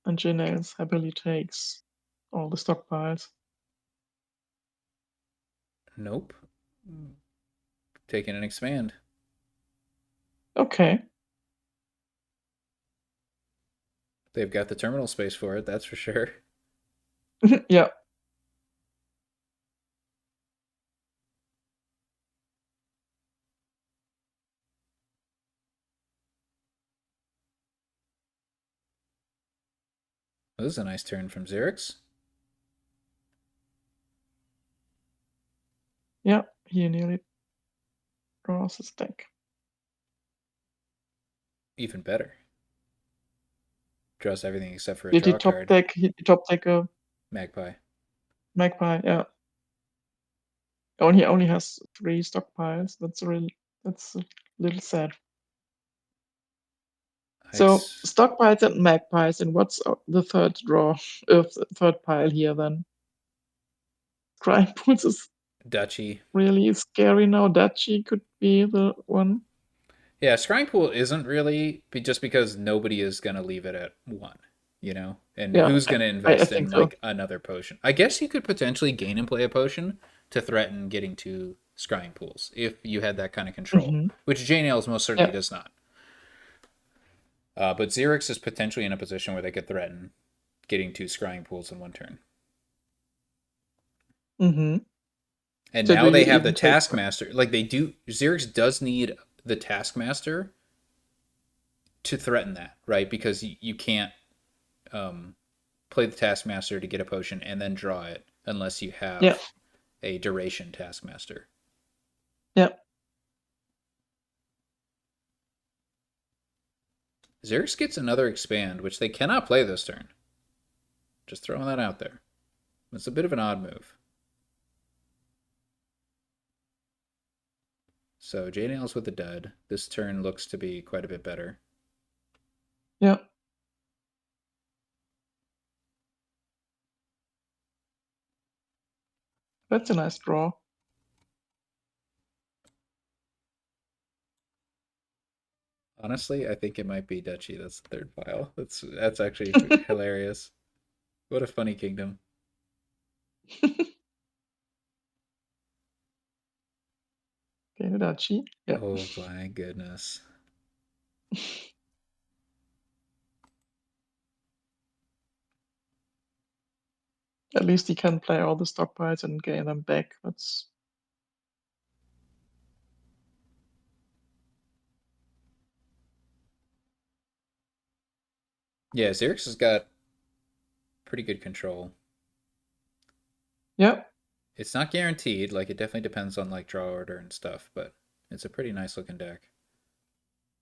And JNails happily takes all the stockpiles. Nope. Taking an expand. Okay. They've got the terminal space for it, that's for sure. Yeah. This is a nice turn from Xyrix. Yeah. He nearly draws his deck. Even better. Draws everything except for a Did he draw top card. deck? He top deck a Magpie. Magpie. Yeah. Oh, and he only has 3 stockpiles. That's a little sad. So It's stockpiles and magpies, and what's the third draw? Third pile here then. Crime Pools is Duchy. really scary now. Duchy could be the one. Yeah, Scrying Pool isn't really just because nobody is going to leave it at one, And Yeah, who's going to I invest think in so. like another potion? I guess you could potentially gain and play a potion to threaten getting two Scrying Pools if you had that kind of control, Hmm. which JNails most certainly Yeah. does not. But Xerix is potentially in a position where they could threaten getting two Scrying Pools in one turn. Hmm. And So do now you they have the even take? Taskmaster. Like they do, Xerix does need the Taskmaster to threaten that, right? Because you can't um, play the Taskmaster to get a potion and then draw it unless you Yeah. have a duration Taskmaster. Yeah. Xerix gets another expand, which they cannot play this turn. Just throwing that out there. It's a bit of an odd move. So JNails with a dud. This turn looks to be quite a bit better. Yeah. That's a nice draw. Honestly, I think it might be Duchy. That's the third pile. That's actually hilarious. What a funny kingdom. Okay, Duchy. Yeah. Oh my goodness. At least he can play all the stockpiles and gain them back. That's Yeah, Xerix has got pretty good control. yeah. It's not guaranteed. Like it definitely depends on like draw order and stuff, but it's a pretty nice looking deck.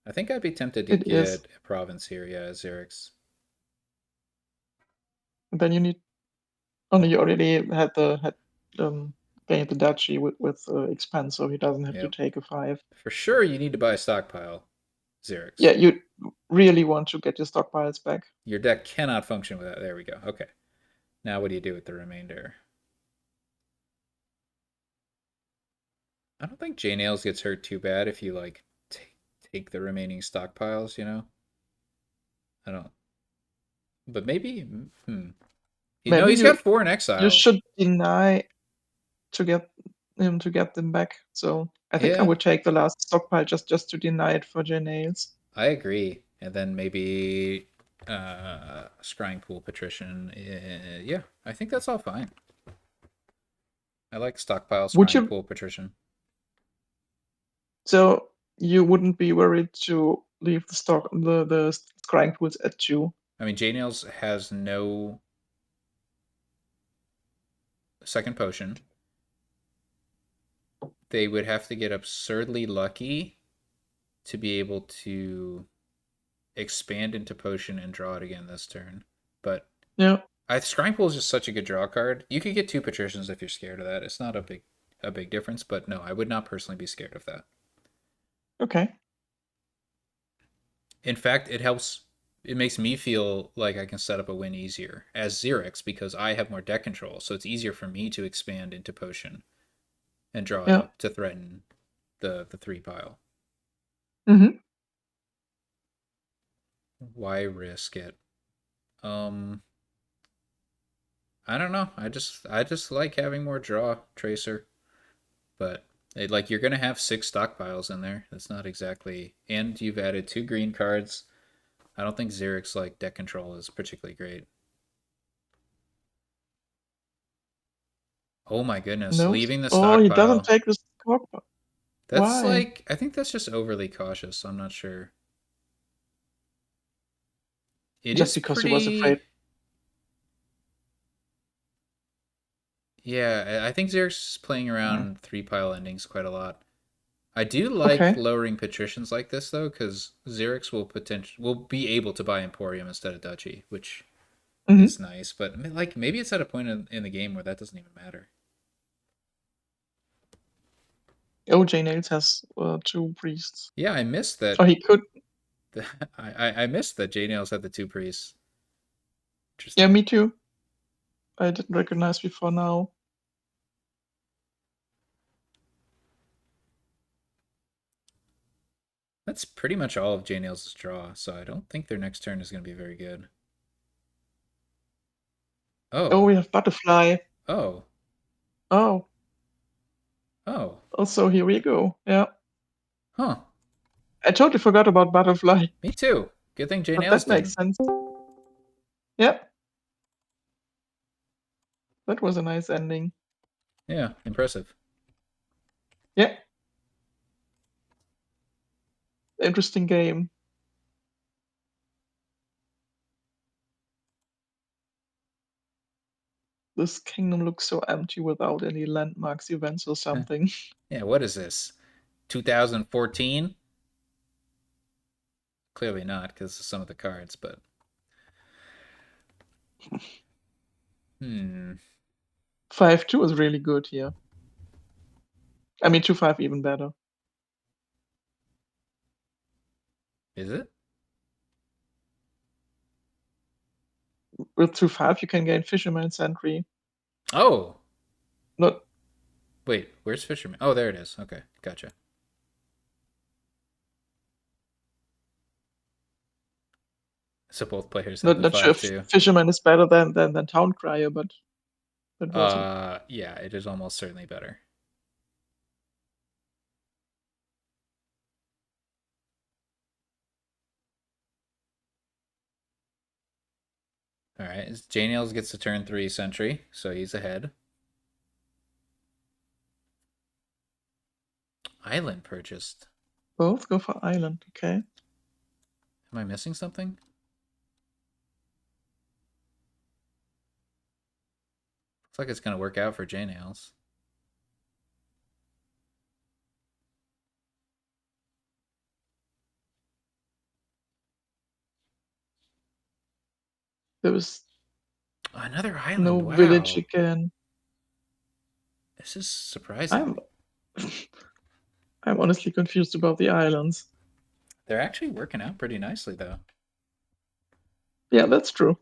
I think I'd be tempted to It is. get a province here. Yeah, Xerix. And then you need. Oh no, you already had gained the Duchy with expand, so he doesn't have to Yep. take a 5. For sure, you need to buy a stockpile, Yeah, Xerix. you really want to get your stockpiles back. Your deck cannot function without. There we go. Okay. Now what do you do with the remainder? I don't think JNails gets hurt too bad if you like take the remaining stockpiles. I don't. But maybe. You know, Maybe he's got 4 in you exile. should deny to get him to get them back. So I think I Yeah, would take the last stockpile just to deny it for JNails. I agree. And then maybe scrying pool patrician. Yeah, I think that's all fine. I like stockpile Would scrying you? pool patrician. So you wouldn't be worried to leave the scrying pools at 2? I mean, JNails has no second potion. They would have to get absurdly lucky to be able to expand into potion and draw it again this turn. But Yeah. Scrying Pool is just such a good draw card. You could get 2 patricians if you're scared of that. It's not a big difference, but no, I would not personally be scared of that. Okay. In fact, it helps. It makes me feel like I can set up a win easier as xyrix because I have more deck control, so it's easier for me to expand into potion and draw it Yeah. up to threaten the 3 pile. Mm-hmm. Why risk it? Um, I don't know. I just like having more draw tracer, but like you're gonna have 6 stockpiles in there. That's not exactly. And you've added 2 green cards. I don't think xyrix like deck control is particularly great. Oh my goodness, No. leaving the Oh, he doesn't stockpile. take the stockpile. That's Why? like I think that's just overly cautious. I'm not sure. It Just is because he was afraid. pretty. Yeah, I think xyrix is playing Mm. around 3 pile endings quite a lot. I do like Okay. lowering patricians like this though, because xyrix will be able to buy Emporium instead of Duchy, which Mm-hmm. is nice. But like maybe it's at a point in the game where that doesn't even matter. Oh, JNails has 2 priests. Yeah, I missed that. Oh, he could. I missed that JNails had the 2 priests. Yeah, Interesting. me too. I didn't recognize before now. That's pretty much all of JNails' draw, so I don't think their next turn is going to be very good. Oh, Oh, we have butterfly. oh, Oh, oh, also here we go. Yeah, huh. I totally forgot about butterfly, Me too. Good thing but JNails that makes didn't. sense. Yeah, that was a nice ending. Yeah, impressive. Yeah, interesting game. This kingdom looks so empty without any landmarks, events, or something. Yeah, what is this? 2014? Clearly not, because of some of the cards, but. Hmm. 5-2 is really good here. I mean, 2-5 even better. Is it? With 2-5, you can gain Fisherman Sentry. Oh! Not Wait, where's Fisherman? Oh, there it is. Okay, gotcha. So both players have the not sure 5 if too. Fisherman is better than Town Crier, but that was a Yeah, it is almost certainly better. All right, JNails gets to turn 3 Sentry, so he's ahead. Island purchased. both go for Island. Okay. Am I missing something? Looks like it's gonna work out for JNails. There was Oh, another island. no village Wow, again. this is surprising. I'm I'm honestly confused about the islands. They're actually working out pretty nicely though. Yeah, that's true.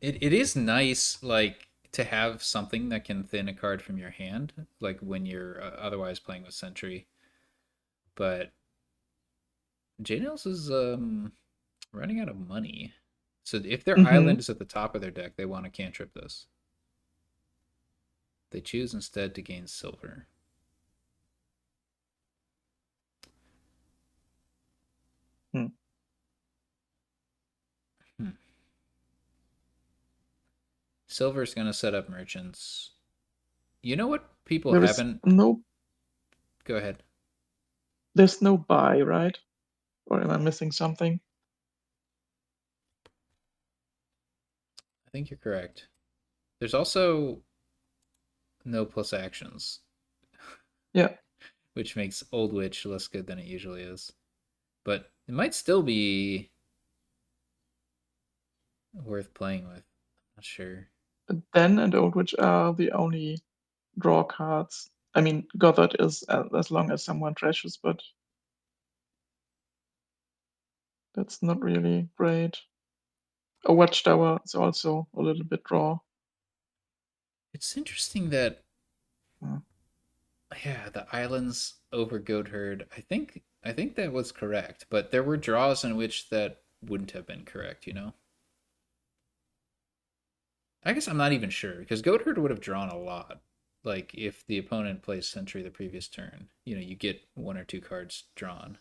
It is nice, like to have something that can thin a card from your hand, like when you're otherwise playing with Sentry. But JNails is running out of money. So if their Mm-hmm. island is at the top of their deck, they want to cantrip this. They choose instead to gain silver. Hmm. Hmm. Silver's going to set up merchants. You know what people There is haven't. no, Go ahead. there's no buy, right? Or am I missing something? I think you're correct. There's also no plus actions, Yeah. which makes Old Witch less good than it usually is. But it might still be worth playing with. I'm not sure. Den and Old Witch are the only draw cards. I mean, Gothard is as long as someone trashes, but that's not really great. A Watchtower is also a little bit draw. It's interesting that Hmm. yeah, the islands over Goat Herd. I think that was correct, but there were draws in which that wouldn't have been correct. I guess I'm not even sure because Goat Herd would have drawn a lot. Like if the opponent plays Sentry the previous turn, you get one or two cards drawn.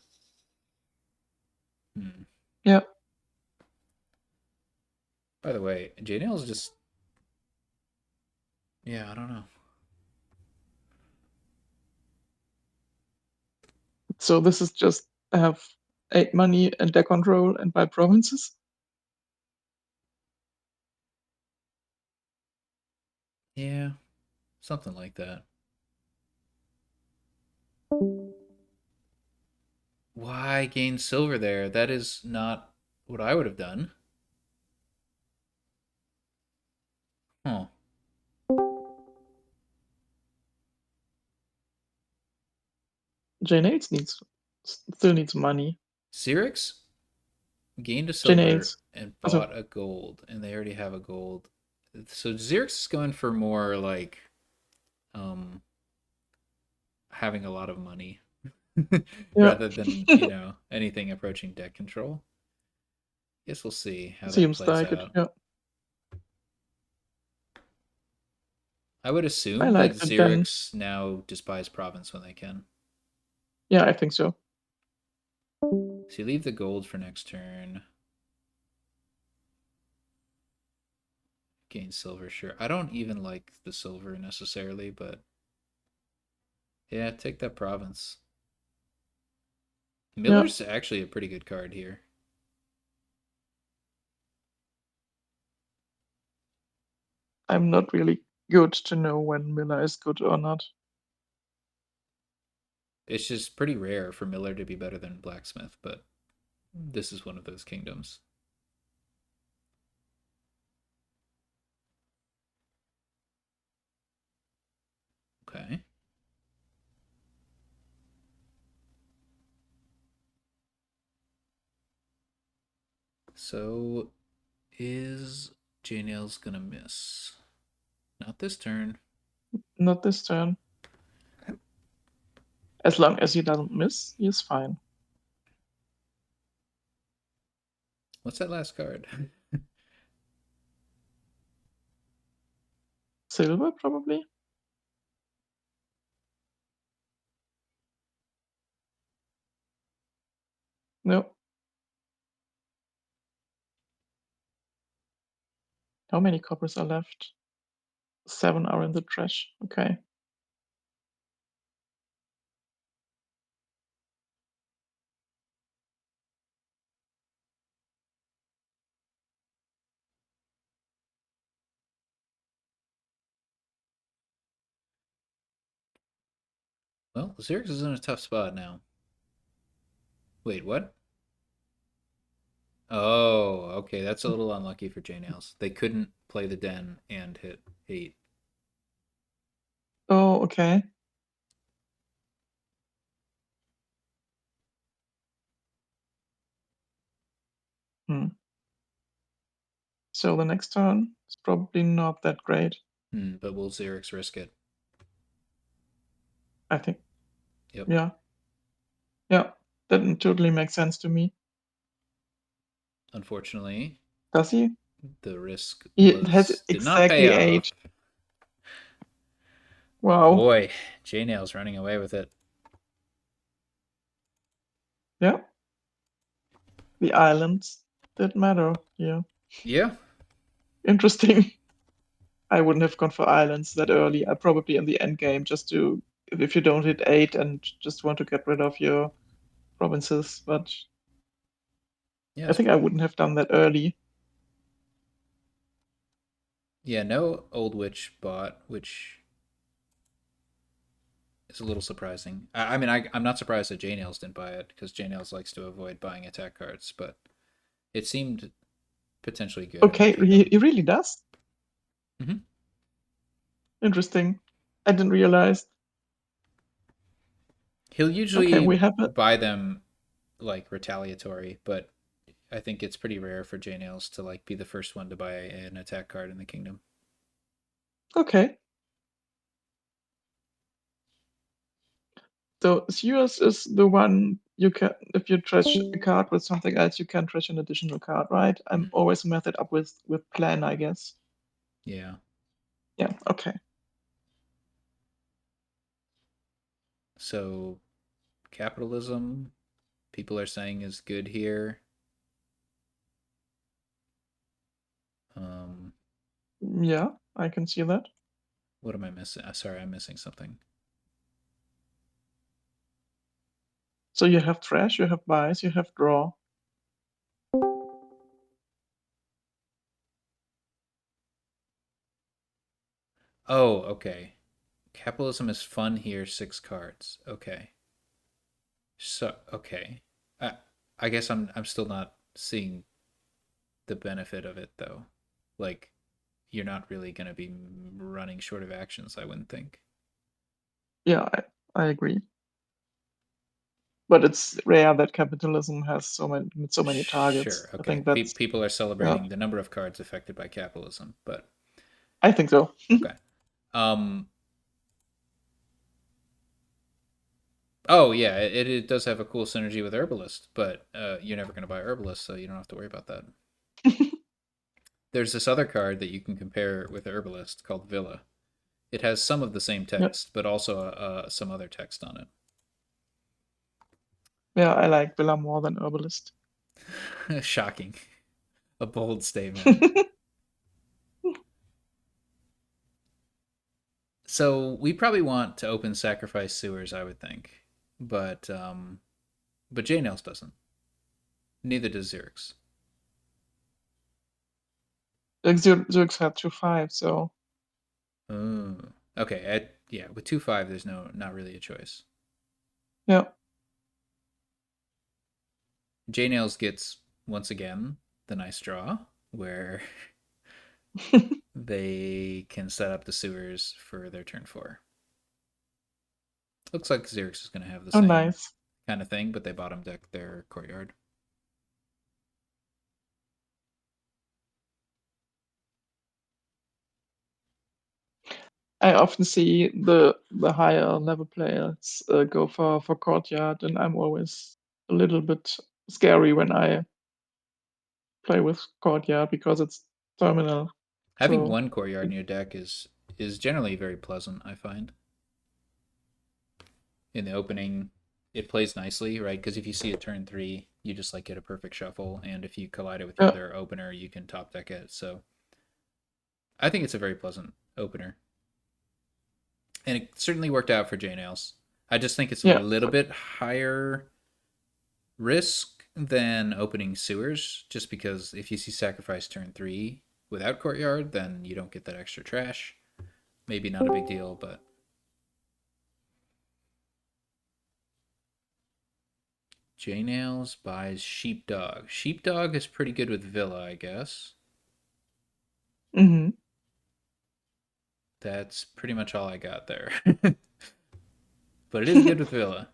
Hmm. Yeah. By the way, JNails just yeah, I don't know. So this is just have 8 money and deck control and buy provinces. Yeah, something like that. Why gain silver there? That is not what I would have done. Huh. JNails needs still needs money. Xyrix gained a silver JNails. and Also, bought a gold, and they already have a gold. So Xyrix is going for more like um having a lot of money yeah, rather than, anything approaching deck control. Guess we'll see how that seems plays like it. out. Yeah, I would I assume that like that. Then, Xyrix now just buys province when they can. yeah, I think so. So you leave the gold for next turn. Gain silver, sure. I don't even like the silver necessarily, but yeah, take that province. Yeah, Miller's actually a pretty good card here. I'm not really good to know when Miller is good or not. It's just pretty rare for Miller to be better than Blacksmith, but this is one of those kingdoms. Okay. So is JNails gonna miss? Not this turn. Not this turn. As long as he doesn't miss, he is fine. What's that last card? Silver, probably? No. How many coppers are left? 7 are in the trash. Okay. Well, Xerxes is in a tough spot now. Wait, what? Oh, okay. That's a little unlucky for JNails. They couldn't play the den and hit 8. Oh, okay. Hmm. So the next turn is probably not that great. But will Xerxes risk it? I think. Yep. Yeah. Yeah. That totally makes sense to me. Unfortunately. Does he? The risk He has did not pay exactly off. 8. Wow. Boy, JNails running away with it. Yeah. The islands did matter here. Yeah. Interesting. I wouldn't have gone for islands that early. I probably in the end game just to if you don't hit 8 and just want to get rid of your provinces, but I Yes. think I wouldn't have done that early. Yeah, no Old Witch bought, which is a little surprising. I mean, I'm not surprised that JNails didn't buy it because JNails likes to avoid buying attack cards, but it seemed potentially good in the Okay, he, kingdom. he really does. Mm-hmm. Interesting. I didn't realize. He'll Okay, usually we have it. buy them like retaliatory, but I think it's pretty rare for JNails to like be the first one to buy an attack card in the kingdom. Okay. So yours is the one you can, if you trash a card with something else, you can trash an additional card, right? I'm Mm. always method up with plan, I guess. Yeah. Yeah. Okay. So capitalism, people are saying is good here. Um, Yeah, I can see that. what am I missing? Sorry, I'm missing something. So you have trash, you have buys, you have draw. Oh, okay. Capitalism is fun here. 6 cards. Okay. So okay. I I guess I'm still not seeing the benefit of it though. Like you're not really going to be running short of actions, I wouldn't think. Yeah, I agree. But it's rare that capitalism has so many targets. Sure. I Okay. think that's People are yeah. celebrating the number of cards affected by capitalism, but I think so. okay. Um. Oh yeah, it does have a cool synergy with herbalist, but you're never going to buy herbalist, so you don't have to worry about that. There's this other card that you can compare with herbalist called Villa. It has some of the same Yeah, text, but also some other text on yeah, I like Villa more than Herbalist. it. Shocking. A bold statement. So we probably want to open sacrifice sewers, I would think, but JNails doesn't. Neither does Xyrix. Like Zurich had 2/5, so Oh, okay. Yeah, with 2/5, there's not really a choice. yeah. JNails gets once again the nice draw where they can set up the sewers for their turn 4. Looks like Xerix is going to have the Oh, same nice. kind of thing, but they bottom deck their courtyard. I often see the higher level players go for courtyard, and I'm always a little bit scary when I play with courtyard because it's terminal. Having So one courtyard in your deck is generally very pleasant, I find. In the opening, it plays nicely, right? Because if you see a turn 3, you just like get a perfect shuffle, and if you collide it with your yeah, other opener, you can top deck it. So I think it's a very pleasant opener, and it certainly worked out for JNails. I just think it's a yeah, little bit higher risk than opening sewers, just because if you see sacrifice turn 3 without courtyard, then you don't get that extra trash. Maybe not a big deal, but JNails buys Sheepdog. Sheepdog is pretty good with Villa, I guess. hmm That's pretty much all I got there. But it is good with Villa.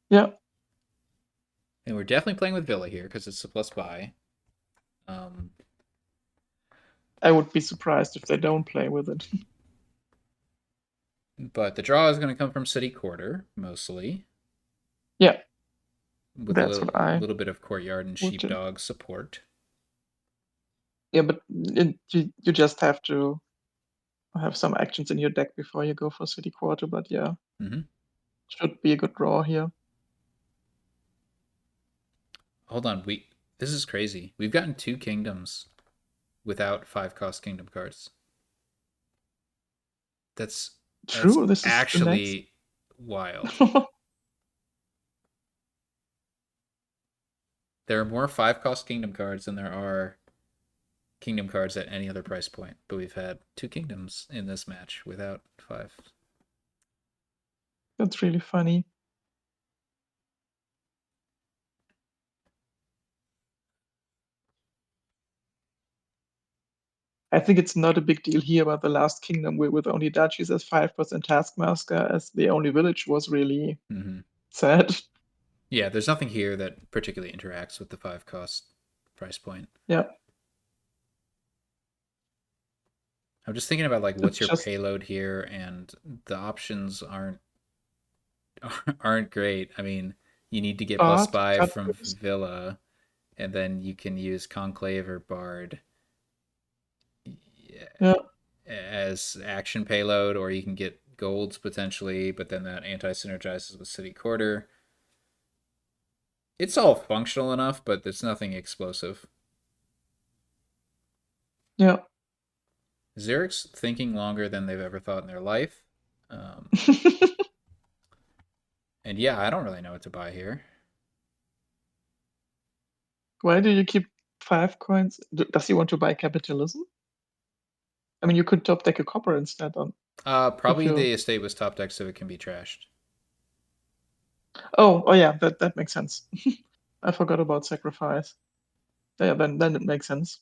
yeah. And we're definitely playing with Villa here because it's a plus buy. Um, I would be surprised if they don't play with it. but the draw is going to come from City Quarter, mostly, Yeah, with a that's little, what I little bit of Courtyard and would do. Sheepdog support. Yeah, but you just have to have some actions in your deck before you go for city quarter. But yeah, Mm-hmm. should be a good draw here. Hold on, this is crazy. We've gotten 2 kingdoms without 5 cost kingdom cards. That's that's True, this is the next. actually wild. There are more 5 cost kingdom cards than there are kingdom cards at any other price point, but we've had 2 kingdoms in this match without 5. That's really funny. I think it's not a big deal here about the last kingdom with only duchies as 5% Taskmaster, as the only village was really Mm-hmm. sad. Yeah, there's nothing here that particularly interacts with the 5 cost price point. Yeah, I'm just thinking about like it's what's your just payload here, and the options aren't great. I mean, you need to get plus Bard, 5 cut from purse. Villa, and then you can use Conclave or Bard Yeah, as action payload, or you can get golds potentially, but then that anti synergizes with City Quarter. It's all functional enough, but there's nothing explosive. yeah. Xyrix thinking longer than they've ever thought in their life. Um, and yeah, I don't really know what to buy here. Why do you keep 5 coins? Does he want to buy capitalism? I mean, you could top deck a copper instead on if Probably you. the estate was top deck, so it can be trashed. Oh yeah, that makes sense. I forgot about sacrifice. Yeah, then it makes sense.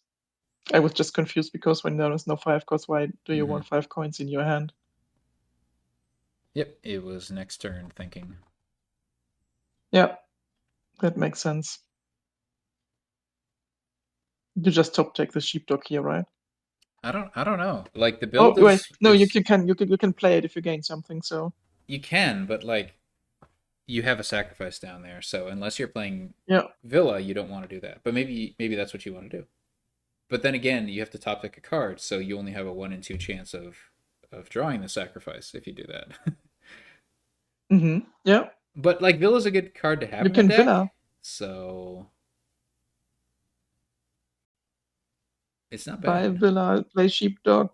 I was just confused because when there is no 5 cost, why do you Mm-hmm. want 5 coins in your hand? Yep, it was next turn thinking. Yeah, that makes sense. You just top take the sheepdog here, right? I don't know. Like the Oh build wait, is no, is you can play it if you gain something. So you can, but like you have a sacrifice down there, so unless you're playing yeah. Villa, you don't want to do that. But maybe that's what you want to do. But then again, you have to top deck a card, so you only have a 1 in 2 chance of drawing the sacrifice if you do that. Yeah, But like Villa's a good card to have you in the can deck, villa, so it's not buy bad. villa, play sheepdog,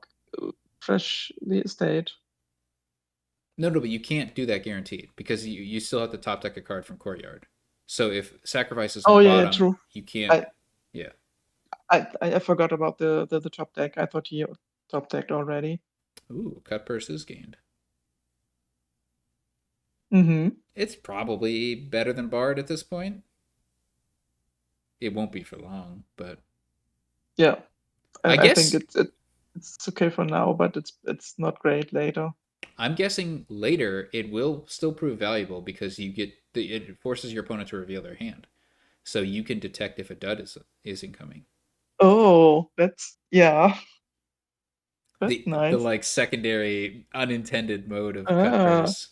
fresh the estate. No, but you can't do that guaranteed because you still have to top deck a card from Courtyard. So if sacrifice is on Oh the yeah, bottom, true. you can't. I Yeah. I forgot about the top deck. I thought he top decked already. Ooh, cut purse is gained. Mm-hmm. It's probably better than Bard at this point. It won't be for long, but Yeah, I I think guess it's okay for now, but it's not great later. I'm guessing later it will still prove valuable because it forces your opponent to reveal their hand, so you can detect if a dud is incoming. Oh, yeah, that's The nice. like secondary unintended mode of cut Ah, purse,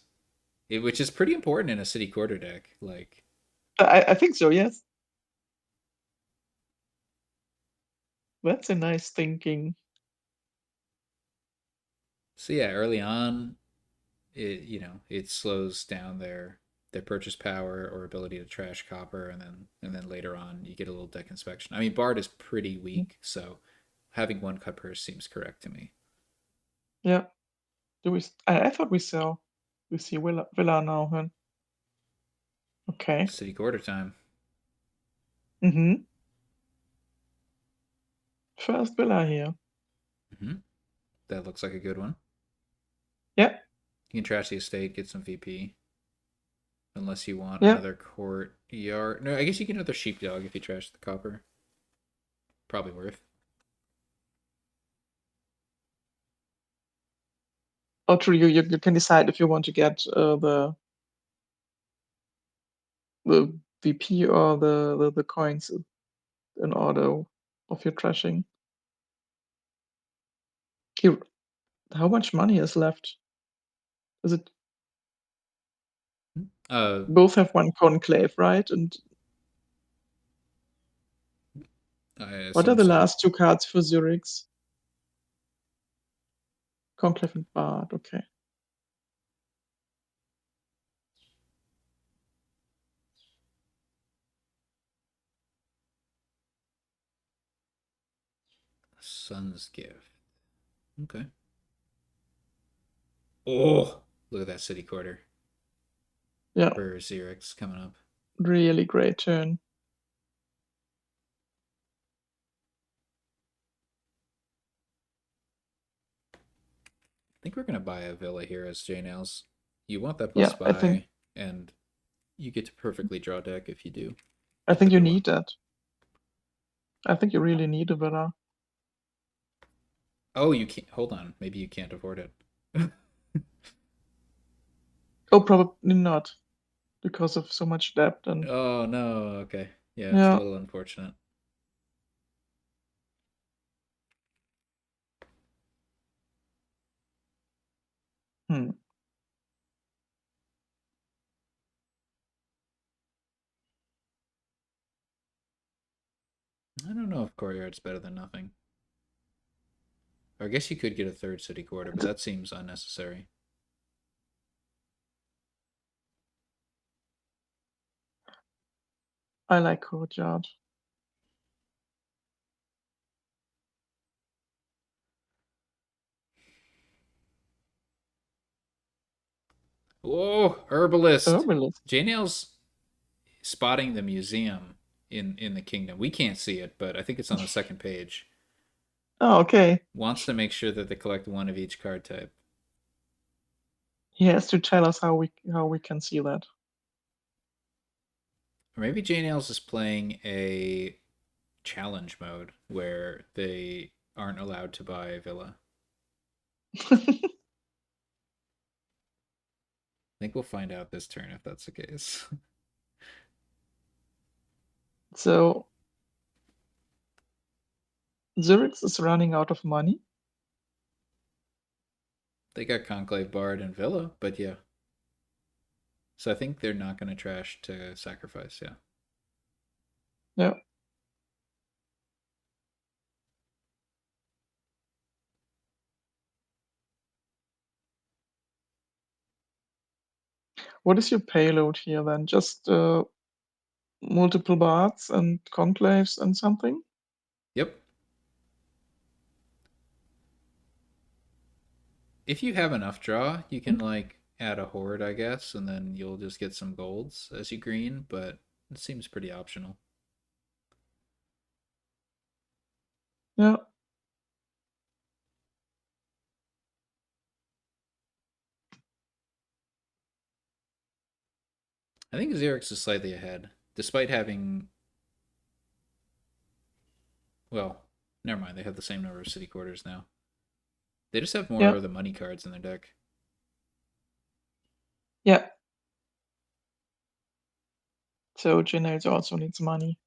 which is pretty important in a city quarter deck. Like I think so. Yes, that's a nice thinking. so yeah, early on it slows down their purchase power or ability to trash copper, and then later on you get a little deck inspection. I mean, Bard is pretty weak, so having 1 cut purse seems correct to me. Yeah. Do we? I thought we see Villa now. Huh? Okay. City quarter time. Mm-hmm. First Villa here. Mm-hmm. That looks like a good one. Yeah. You can trash the estate, get some VP, unless you want Yeah. another courtyard. No, I guess you get another sheepdog if you trash the copper. Probably worth. Oh, true. You can decide if you want to get the VP or the coins in order of your trashing. Here, how much money is left? Is it Uh, both have one conclave, right? And I What are assume the so. last two cards for xyrix? Conclave and Bard, okay. Sun's Gift. Okay. Oh, look at that city quarter Yeah, for xyrix coming up. really great turn. I think we're gonna buy a villa here as JNails. You want that plus Yeah, buy, and you get to perfectly draw deck if you do I get the think you villa. need that. I think you really need a villa. Oh, you can't. Hold on. Maybe you can't afford it. Oh, probably not because of so much debt and Oh no. Okay. Yeah, it's a yeah. little unfortunate. Hmm. I don't know if Courtyard's better than nothing. Or I guess you could get a third city quarter, but that seems unnecessary. I like Courtyard. Whoa, herbalist. Herbalist. JNails spotting the museum in the kingdom. We can't see it, but I think it's on the second page. Oh, okay. Wants to make sure that they collect one of each card type. He has to tell us how we can see that. Or maybe JNails is playing a challenge mode where they aren't allowed to buy a villa. I think we'll find out this turn if that's the case. So xyrix is running out of money. They got Conclave, Bard, and Villa, but yeah. So I think they're not going to trash to sacrifice, yeah. Yeah. What is your payload here then? Just multiple bards and conclaves and something? Yep. If you have enough draw, you can like add a horde, I guess, and then you'll just get some golds as you green, but it seems pretty optional. Yeah. I think xyrix is slightly ahead, despite having, well, never mind, they have the same number of city quarters now. They just have more Yeah. of the money cards in their deck. Yeah. So JNails also needs money.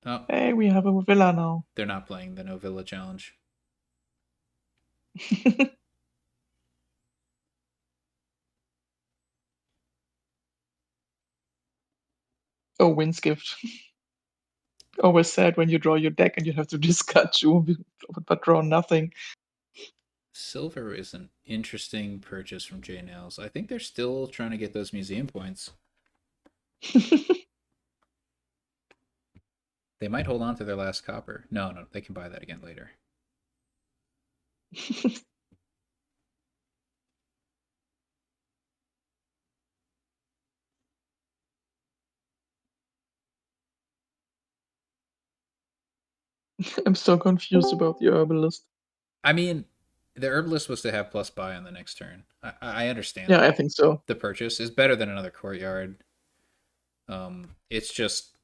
Oh, Hey, we have a villa now. they're not playing the No Villa Challenge. Oh, Wind's Gift. Always sad when you draw your deck and you have to discard two, but draw nothing. Silver is an interesting purchase from JNails. I think they're still trying to get those museum points. They might hold on to their last copper. No, no, they can buy that again later. I'm so confused about the herbalist. I mean, the herbalist was to have plus buy on the next turn. I understand Yeah, I think so. the purchase is better than another courtyard. It's just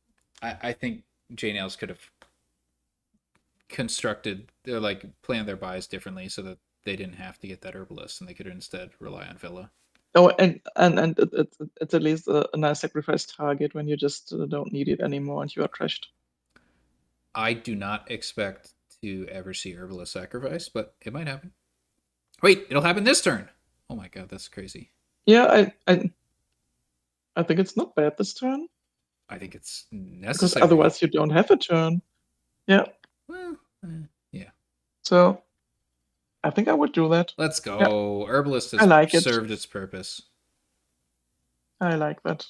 I think JNails could have constructed or like planned their buys differently so that they didn't have to get that herbalist and they could instead rely on Villa. Oh, and it's at least a nice sacrifice target when you just don't need it anymore and you are trashed. I do not expect to ever see herbalist sacrifice, but it might happen. Wait, it'll happen this turn. Oh my god, that's crazy. Yeah, I think it's not bad this turn. I think it's because necessary. otherwise you don't have a turn. Yeah. Well, yeah. So I think I would do that. Let's Yeah, go. Herbalist I has like it. served its purpose. I like that.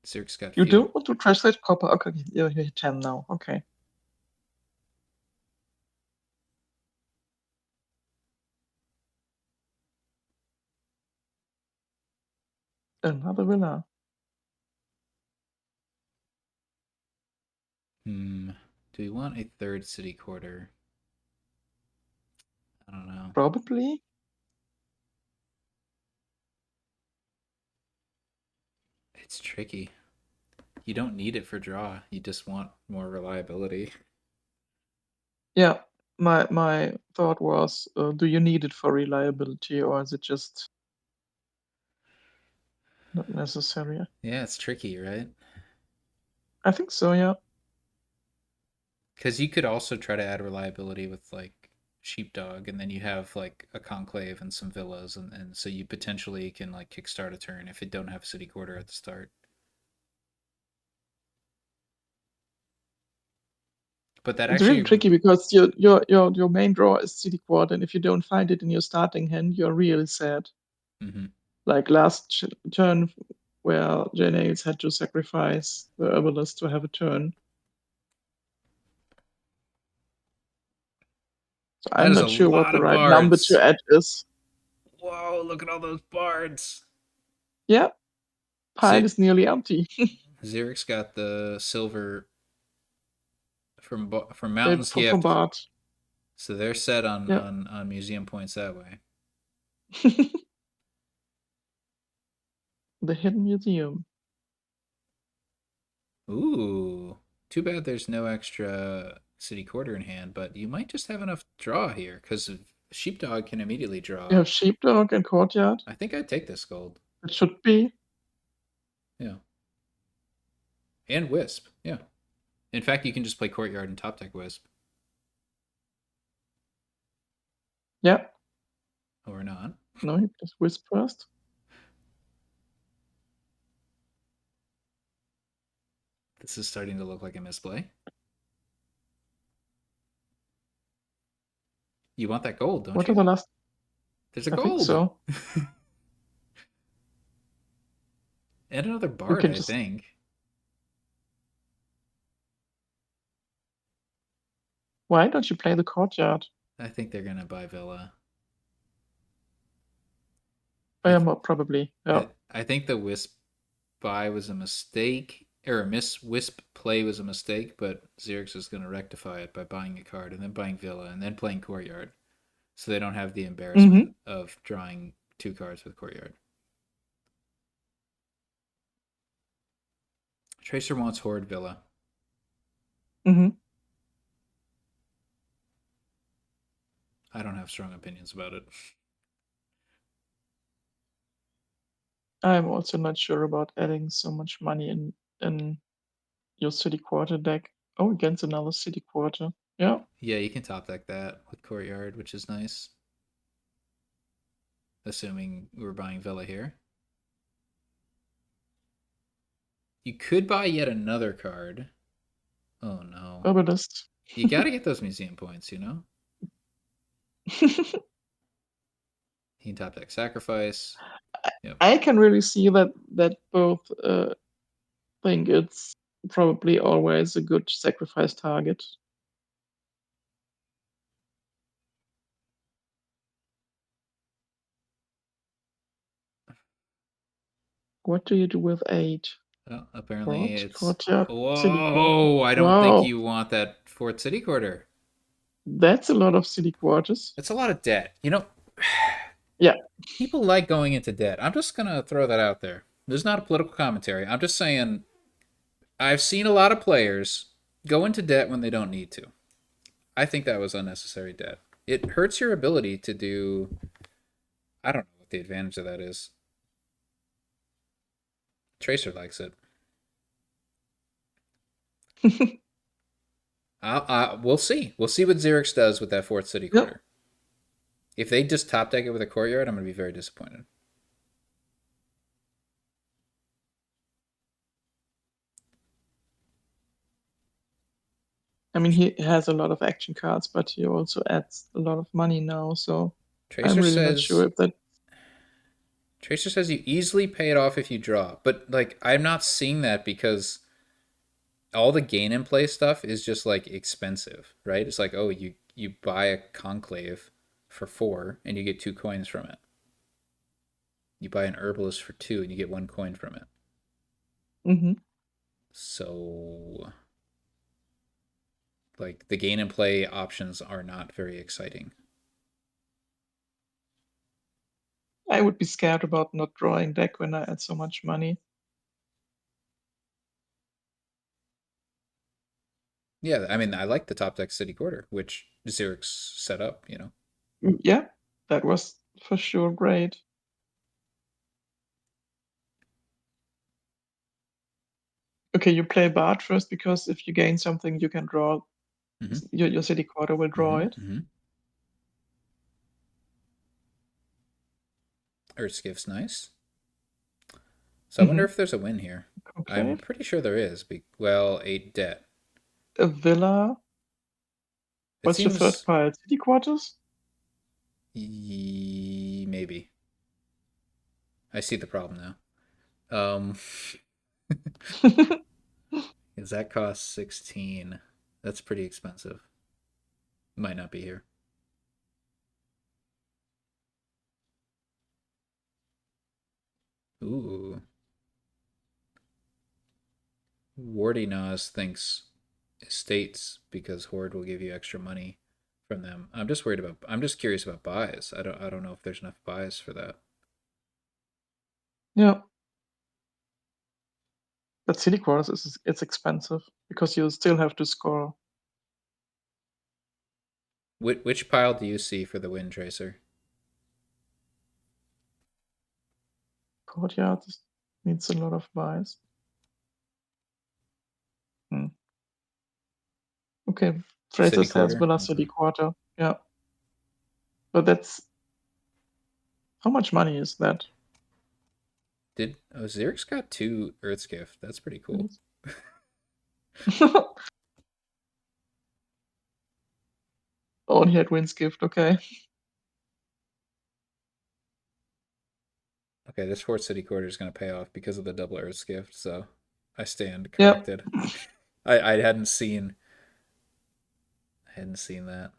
Zerk's got You field. don't want to translate copper. Okay, you're 10 now. Okay. Another villa. Do we want a third city quarter? I don't know. Probably. It's tricky. You don't need it for draw. You just want more reliability. Yeah. My thought was, do you need it for reliability or is it just not necessary? Yeah, it's tricky, right? I think so, yeah. Because you could also try to add reliability with like sheepdog, and then you have like a conclave and some villas, and so you potentially can like kickstart a turn if it don't have a city quarter at the start. But that It's really actually, tricky because your main draw is city quarter, and if you don't find it in your starting hand, you're really sad. mm-hmm. Like last turn where JNails had to sacrifice the herbalist to have a turn. So That I'm is a not sure what lot the of right number to bards. add is. Whoa! Look at all those bards. Yeah, pile Z- is nearly empty. Xyrix got the silver from Mountain's From Gift, Bard. so they're set on Yeah. on museum points that way. The hidden museum. Ooh, too bad there's no extra city quarter in hand, but you might just have enough draw here because sheepdog can immediately You draw. have sheepdog and courtyard. I think I'd take this gold. It should be. Yeah, and wisp. Yeah, in fact, you can just play courtyard and top deck wisp Yeah. or not. No, you just wisp first. This is starting to look like a misplay. You want that gold, don't What are you? the last? There's a I think gold so. and another We bard, can I just. think. Why don't you play the courtyard? I think they're gonna buy villa. I I am probably. Yeah. I think the wisp buy was a mistake, or a miss wisp play was a mistake, but Xerix is going to rectify it by buying a card and then buying Villa and then playing Courtyard, so they don't have the Mm-hmm. embarrassment of drawing two cards with Courtyard. Tracer wants Horde Villa. Mm-hmm. I don't have strong opinions about it. I'm also not sure about adding so much money in your city quarter deck. Oh, against another city quarter. Yeah. Yeah, you can top deck that with Courtyard, which is nice. Assuming we're buying Villa here. You could buy yet another card. Oh no. Herbalist. You got to get those museum points, you know? He can top deck Sacrifice. Yep. I can really see that both think it's probably always a good sacrifice target. What do you do with 8? Well, apparently Fort, it's. courtyard, city quarter. Whoa! I don't think Wow, you want that Fort City Quarter. that's a lot of city quarters. It's a lot of debt. You know, Yeah. people like going into debt. I'm just gonna throw that out there. This is not a political commentary. I'm just saying I've seen a lot of players go into debt when they don't need to. I think that was unnecessary debt. It hurts your ability to do. I don't know what the advantage of that is. Tracer likes it. We'll see. We'll see what Xyrix does with that fourth city Yep. quarter. If they just top deck it with a courtyard, I'm going to be very disappointed. I mean, he has a lot of action cards, but he also adds a lot of money now. So I'm Tracer really not sure says if that. Tracer says you easily pay it off if you draw, but like I'm not seeing that because all the gain and play stuff is just like expensive, right? It's like, oh, you buy a conclave for 4 and you get 2 coins from it. You buy an herbalist for 2 and you get 1 coin from it. Hmm. So like the gain and play options are not very exciting. I would be scared about not drawing deck when I add so much money. Yeah, I mean, I like the top deck city quarter, which Xerix set up, you know. Yeah, that was for sure great. Okay, you play Bard first because if you gain something, you can draw. Mm-hmm. Your city quarter will draw Mm-hmm. it. Mm-hmm. Earthskiff's nice. So I wonder Hmm. if there's a win here. I'm Complete. pretty sure there is. Well, 8 debt. A villa. It What's your third seems pile? City quarters? maybe. I see the problem now. Because that costs 16. That's pretty expensive. Might not be here. Ooh. Wardy Nas thinks estates because Horde will give you extra money from them. I'm just curious about buys. I don't know if there's enough buys for that. Yeah, but city quarters is it's expensive because you still have to score. Which pile do you see for the Wind Tracer? Courtyard needs a lot of buys. Hmm. Okay, City Frasers has quarter? Villa Okay. City Quarter. Yeah, but that's how much money is that? Xerix got 2 Earthskiff. That's pretty cool. Oh, he had Wind's Gift. Okay. Okay, this fourth city quarter is going to pay off because of the double Earthskiff, so I stand Yep. corrected. I hadn't seen that.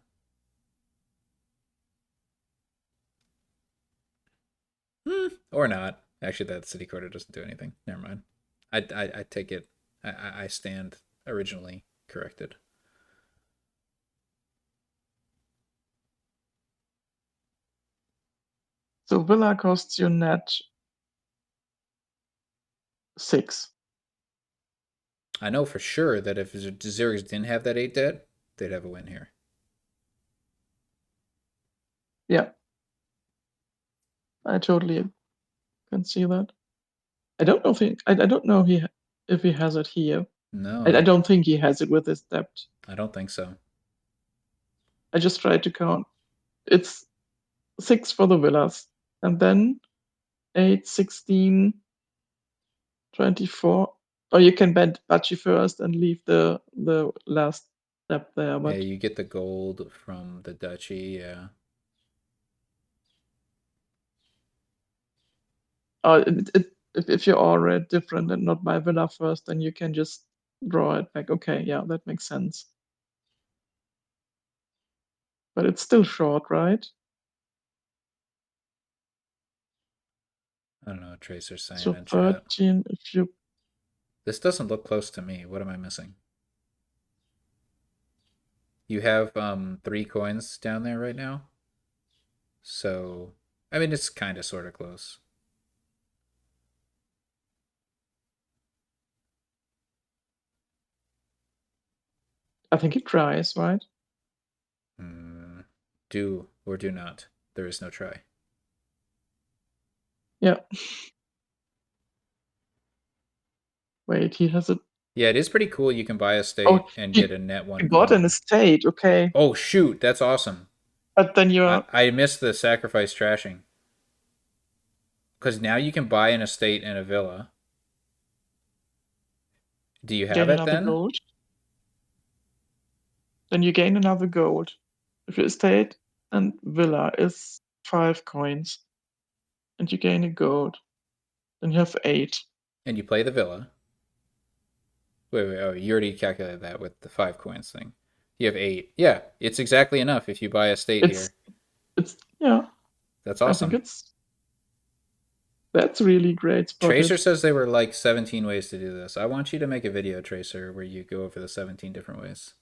Or not. Actually, that city quarter doesn't do anything. Never mind. I take it. I stand originally corrected. So Villa costs you net 6. I know for sure that if Xerix didn't have that 8 dead, they'd have a win here. Yeah, I totally can see that. I don't know if I don't know if he has it here. No, I don't think he has it with his depth. I don't think so. I just tried to count. It's 6 for the villas, and then 8, 16, 24. Or you can bet Bachi first and leave the last step there. Yeah, But you get the gold from the Duchy. Yeah. if you're all red different and not by villa first, then you can just draw it back. Okay, yeah, that makes sense. But it's still short, right? I don't know what Tracer's saying So in chat. 13, if you This doesn't look close to me. What am I missing? You have 3 coins down there right now. So, I mean, it's kind of sort of close. I think it tries, right? Mm, do or do not. There is no try. Yeah. Wait, he has it. Yeah, it is pretty cool. You can buy a Oh, state and get he, a net he one bought an coin. estate, okay. Oh shoot, that's awesome. But then I, you're I missed the sacrifice trashing. Because now you can buy an estate and a villa. Do you have gain it another then? gold. Then you gain another gold. If your estate and villa is 5 coins, and you gain a gold, then you have 8. And you play the villa. Wait, oh, you already calculated that with the 5 coins thing. You have 8. Yeah, it's exactly enough if you buy a state It's here. it's yeah, That's I think awesome. that's really great Tracer spotted. says there were like 17 ways to do this. I want you to make a video, Tracer, where you go over the 17 different ways.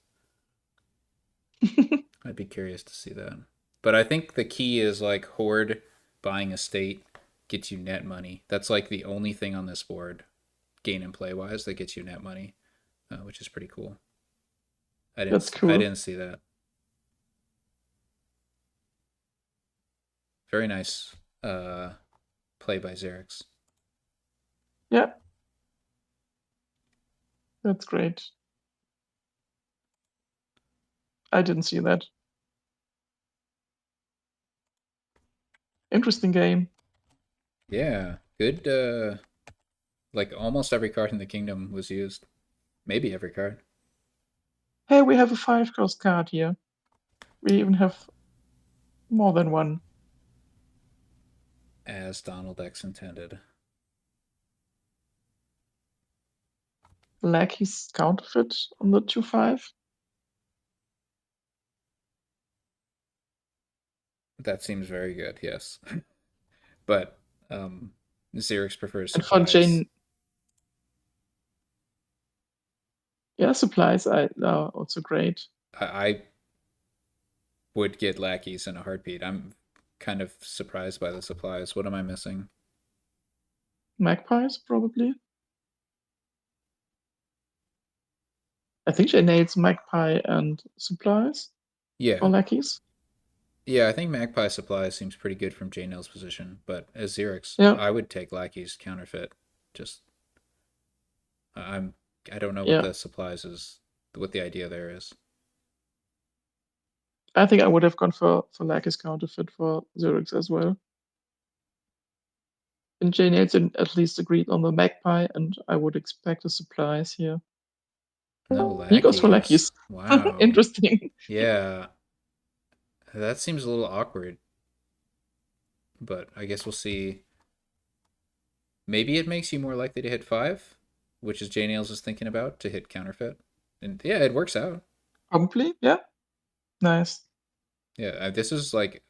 I'd be curious to see that. But I think the key is like Horde buying a state gets you net money. That's like the only thing on this board, gain and play wise, that gets you net money, which is pretty cool. I That's didn't I cool. didn't see that. Very nice play by xyrix. Yeah, that's great. I didn't see that. Interesting game. Yeah, good. Like almost every card in the kingdom was used. Maybe every card. Hey, we have a 5 cost card here. We even have more than one. As Donald X intended. Lackey's Counterfeit on the 2/5. That seems very good, yes. But Xerix prefers And for supplies. Jane, yeah, supplies are also great. I would get lackeys in a heartbeat. I'm kind of surprised by the supplies. What am I missing? Magpies, probably. I think JNails, Magpie, and supplies Yeah. for lackeys. Yeah, I think Magpie supplies seems pretty good from JNails' position, but as Xerix, Yeah, I would take lackeys counterfeit. Just I'm I don't know what yeah. the supplies is, what the idea there is. I think I would have gone for Lackey's Counterfeit for Zurich as well. And JNails at least agreed on the Magpie, and I would expect the supplies here. No He goes for lackeys. lackeys. Wow. Interesting. Yeah, that seems a little awkward, but I guess we'll see. Maybe it makes you more likely to hit 5, which is JNails is thinking about to hit counterfeit. And yeah, it works out. Probably, yeah. Nice. Yeah, this is like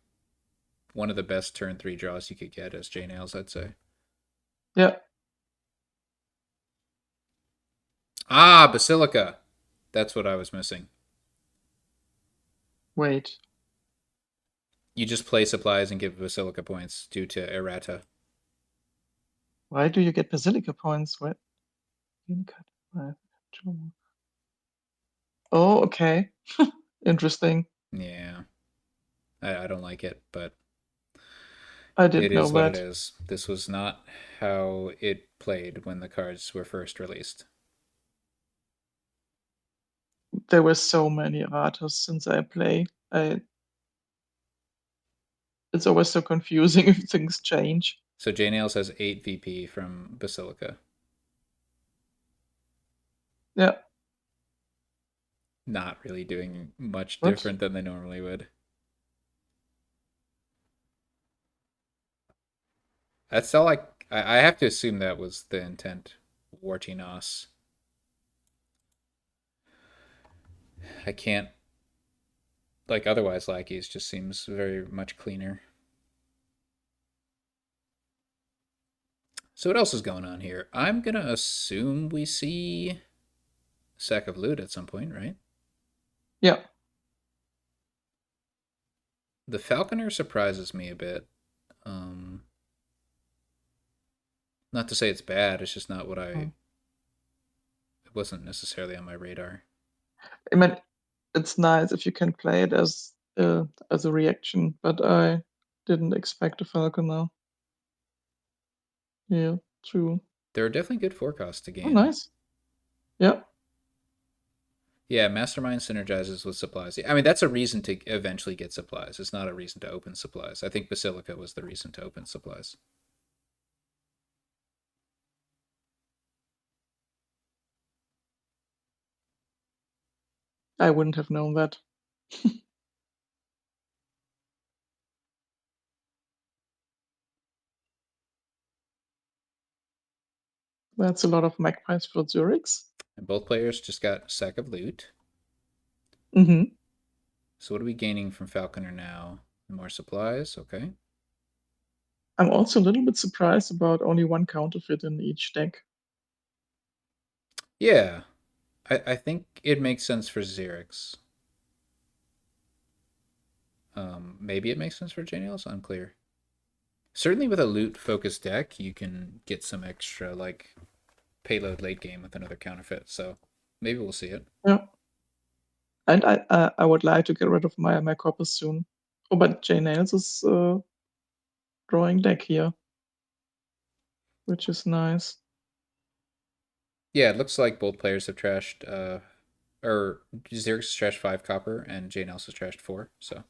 one of the best turn 3 draws you could get as JNails, I'd say. Yeah. Ah, Basilica. That's what I was missing. Wait. You just play supplies and give Basilica points due to errata. Why do you get Basilica points? What? Oh, okay. Interesting. Yeah, I don't like it, but I it didn't know is what it that. is. This was not how it played when the cards were first released. There were so many erratas since I play. It's always so confusing if things change. So JNails has 8 VP from Basilica. Yeah. Not really doing much What? different than they normally would. That's all I have to assume that was the intent. Warting us. I can't like otherwise lackeys just seems very much cleaner. So what else is going on here? I'm gonna assume we see Sack of Loot at some point, right? Yeah. The Falconer surprises me a bit. Um, Not to say it's bad, it's just not what Mm. it wasn't necessarily on my radar. I mean, it's nice if you can play it as a reaction, but I didn't expect a Falcon now. Yeah, true. There are definitely good forecasts to Oh, gain. nice. Yeah, Yeah, Mastermind synergizes with supplies. I mean, that's a reason to eventually get supplies. It's not a reason to open supplies. I think Basilica was the reason to open supplies. I wouldn't have known that. That's a lot of magpies for xyrix. And both players just got a sack of loot. Mm-hmm. So what are we gaining from Falconer now? More supplies, okay. I'm also a little bit surprised about only one counterfeit in each deck. Yeah, I think it makes sense for xyrix. Maybe it makes sense for JNails, unclear. Certainly with a loot focused deck, you can get some extra like payload late game with another counterfeit. So maybe we'll see it. Yeah, and I would like to get rid of my corpus soon. Oh, but JNails is drawing deck here, which is nice. Yeah, it looks like both players have trashed or Xerxes trashed 5 copper and JNails has trashed 4, so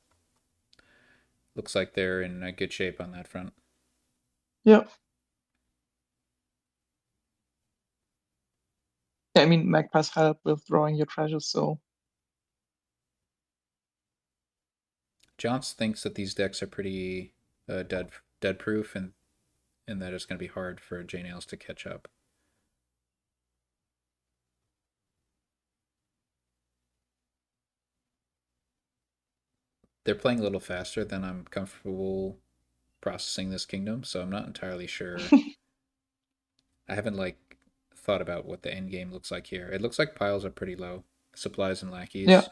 looks like they're in a good shape on that front. Yeah. I mean, magpies help with drawing your treasures, so Johns thinks that these decks are pretty dead proof and that it's going to be hard for JNails to catch up. They're playing a little faster than I'm comfortable processing this kingdom, so I'm not entirely sure. I haven't like thought about what the end game looks like here. It looks like piles are pretty low, supplies and yeah, lackeys.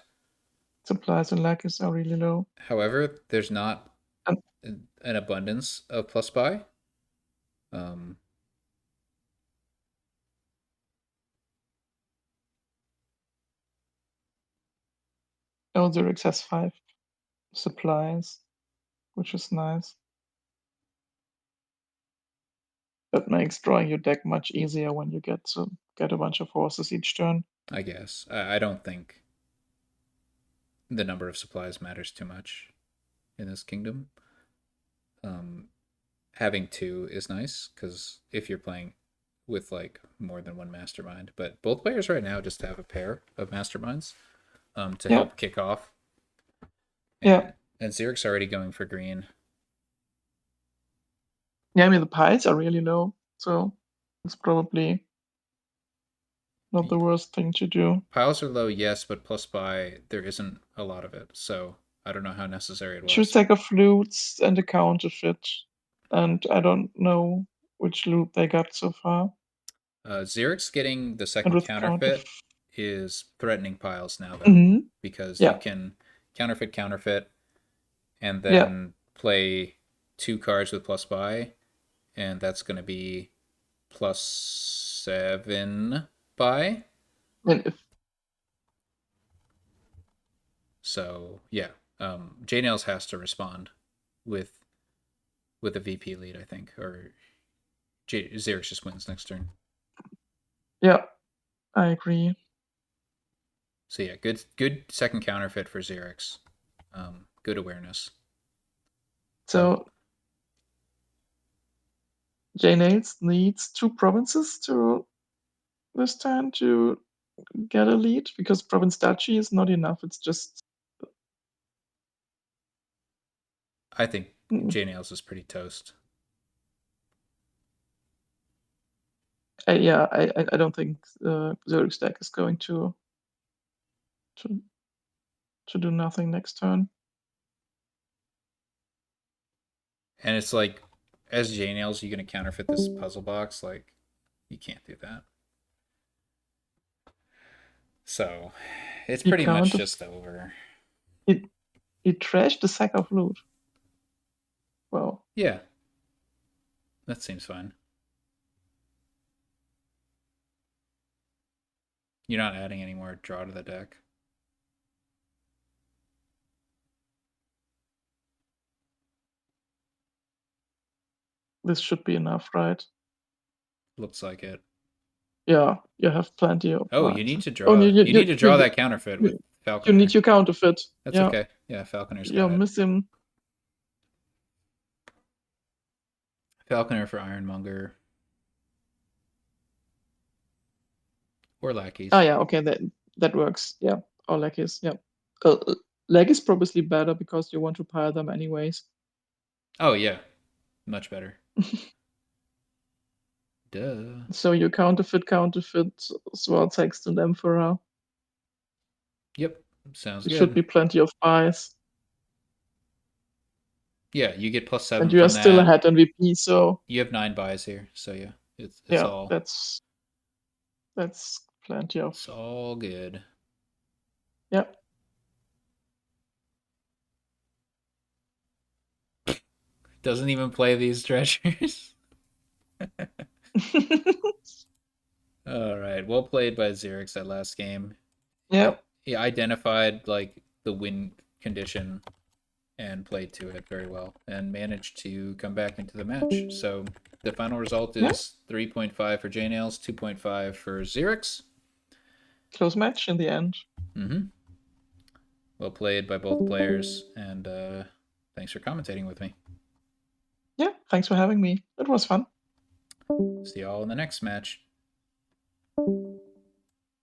supplies and lackeys are really low. However, there's not And an abundance of plus buy. Um, Xyrix has 5 supplies, which is nice. That makes drawing your deck much easier when you get a bunch of horses each turn. I guess I don't think the number of supplies matters too much in this kingdom. Um, Having 2 is nice because if you're playing with like more than one mastermind, but both players right now just have a pair of masterminds to Yeah, help kick off. yeah, And Xerx's already going for green. yeah. I mean, the piles are really low, so it's probably not the worst thing to do. Piles are low, yes, but plus buy there isn't a lot of it, so I don't know how necessary it Two was. sack of loots and a counterfeit, and I don't know which loot they got so far. Xerx getting the And second with counterfeit, counterfeit is threatening piles now, though, mm-hmm. because you Yeah, can counterfeit, and yeah. then play 2 cards with plus buy, and that's going to be +7 buy. And if So yeah, JNails has to respond with a VP lead, I think, or Xerx just wins next turn. yeah, I agree. So yeah, good second counterfeit for Xerx. Good awareness. Um, So JNails needs 2 provinces to this turn to get a lead because province Duchy is not enough. It's just I think mm, JNails is pretty toast. yeah. I don't think Zurich deck is going to to do nothing next turn. And it's like, as JNails, you're gonna counterfeit this puzzle box. Like, you can't do that. So, it's He pretty much counter just over. he he trashed the sack of loot. Well, Yeah, that seems fine. You're not adding any more draw to the deck. this should be enough, right? Looks like it. Yeah, you have plenty of Oh, you cards. need to Oh, draw. You need to draw that counterfeit with you need Falconer. your counterfeit. That's Yeah, okay. Yeah, Falconer's you're got it. missing. Falconer for Ironmonger or Ah, lackeys. yeah, okay, that works. Yeah, or lackeys. Yeah, leg is probably better because you want to pile them anyways. Oh yeah, much better. Duh. So you counterfeit sword text and emperor. Yep, sounds There should good. be plenty of buys, Yeah, you get and +7 you are from still that. ahead MVP. So You have 9 buys here, so yeah, it's yeah, all that's plenty of. it's all good. Yeah. Doesn't even play these treasures. All right, well played by xyrix that last game. Yeah, He identified like the win condition and played to it very well and managed to come back into the match. So the final result yeah. is 3.5 for JNails, 2.5 for xyrix. Close match in the end. Mm-hmm. Well played by both players, and thanks for commentating with me. Yeah, thanks for having me. It was fun. See y'all in the next match.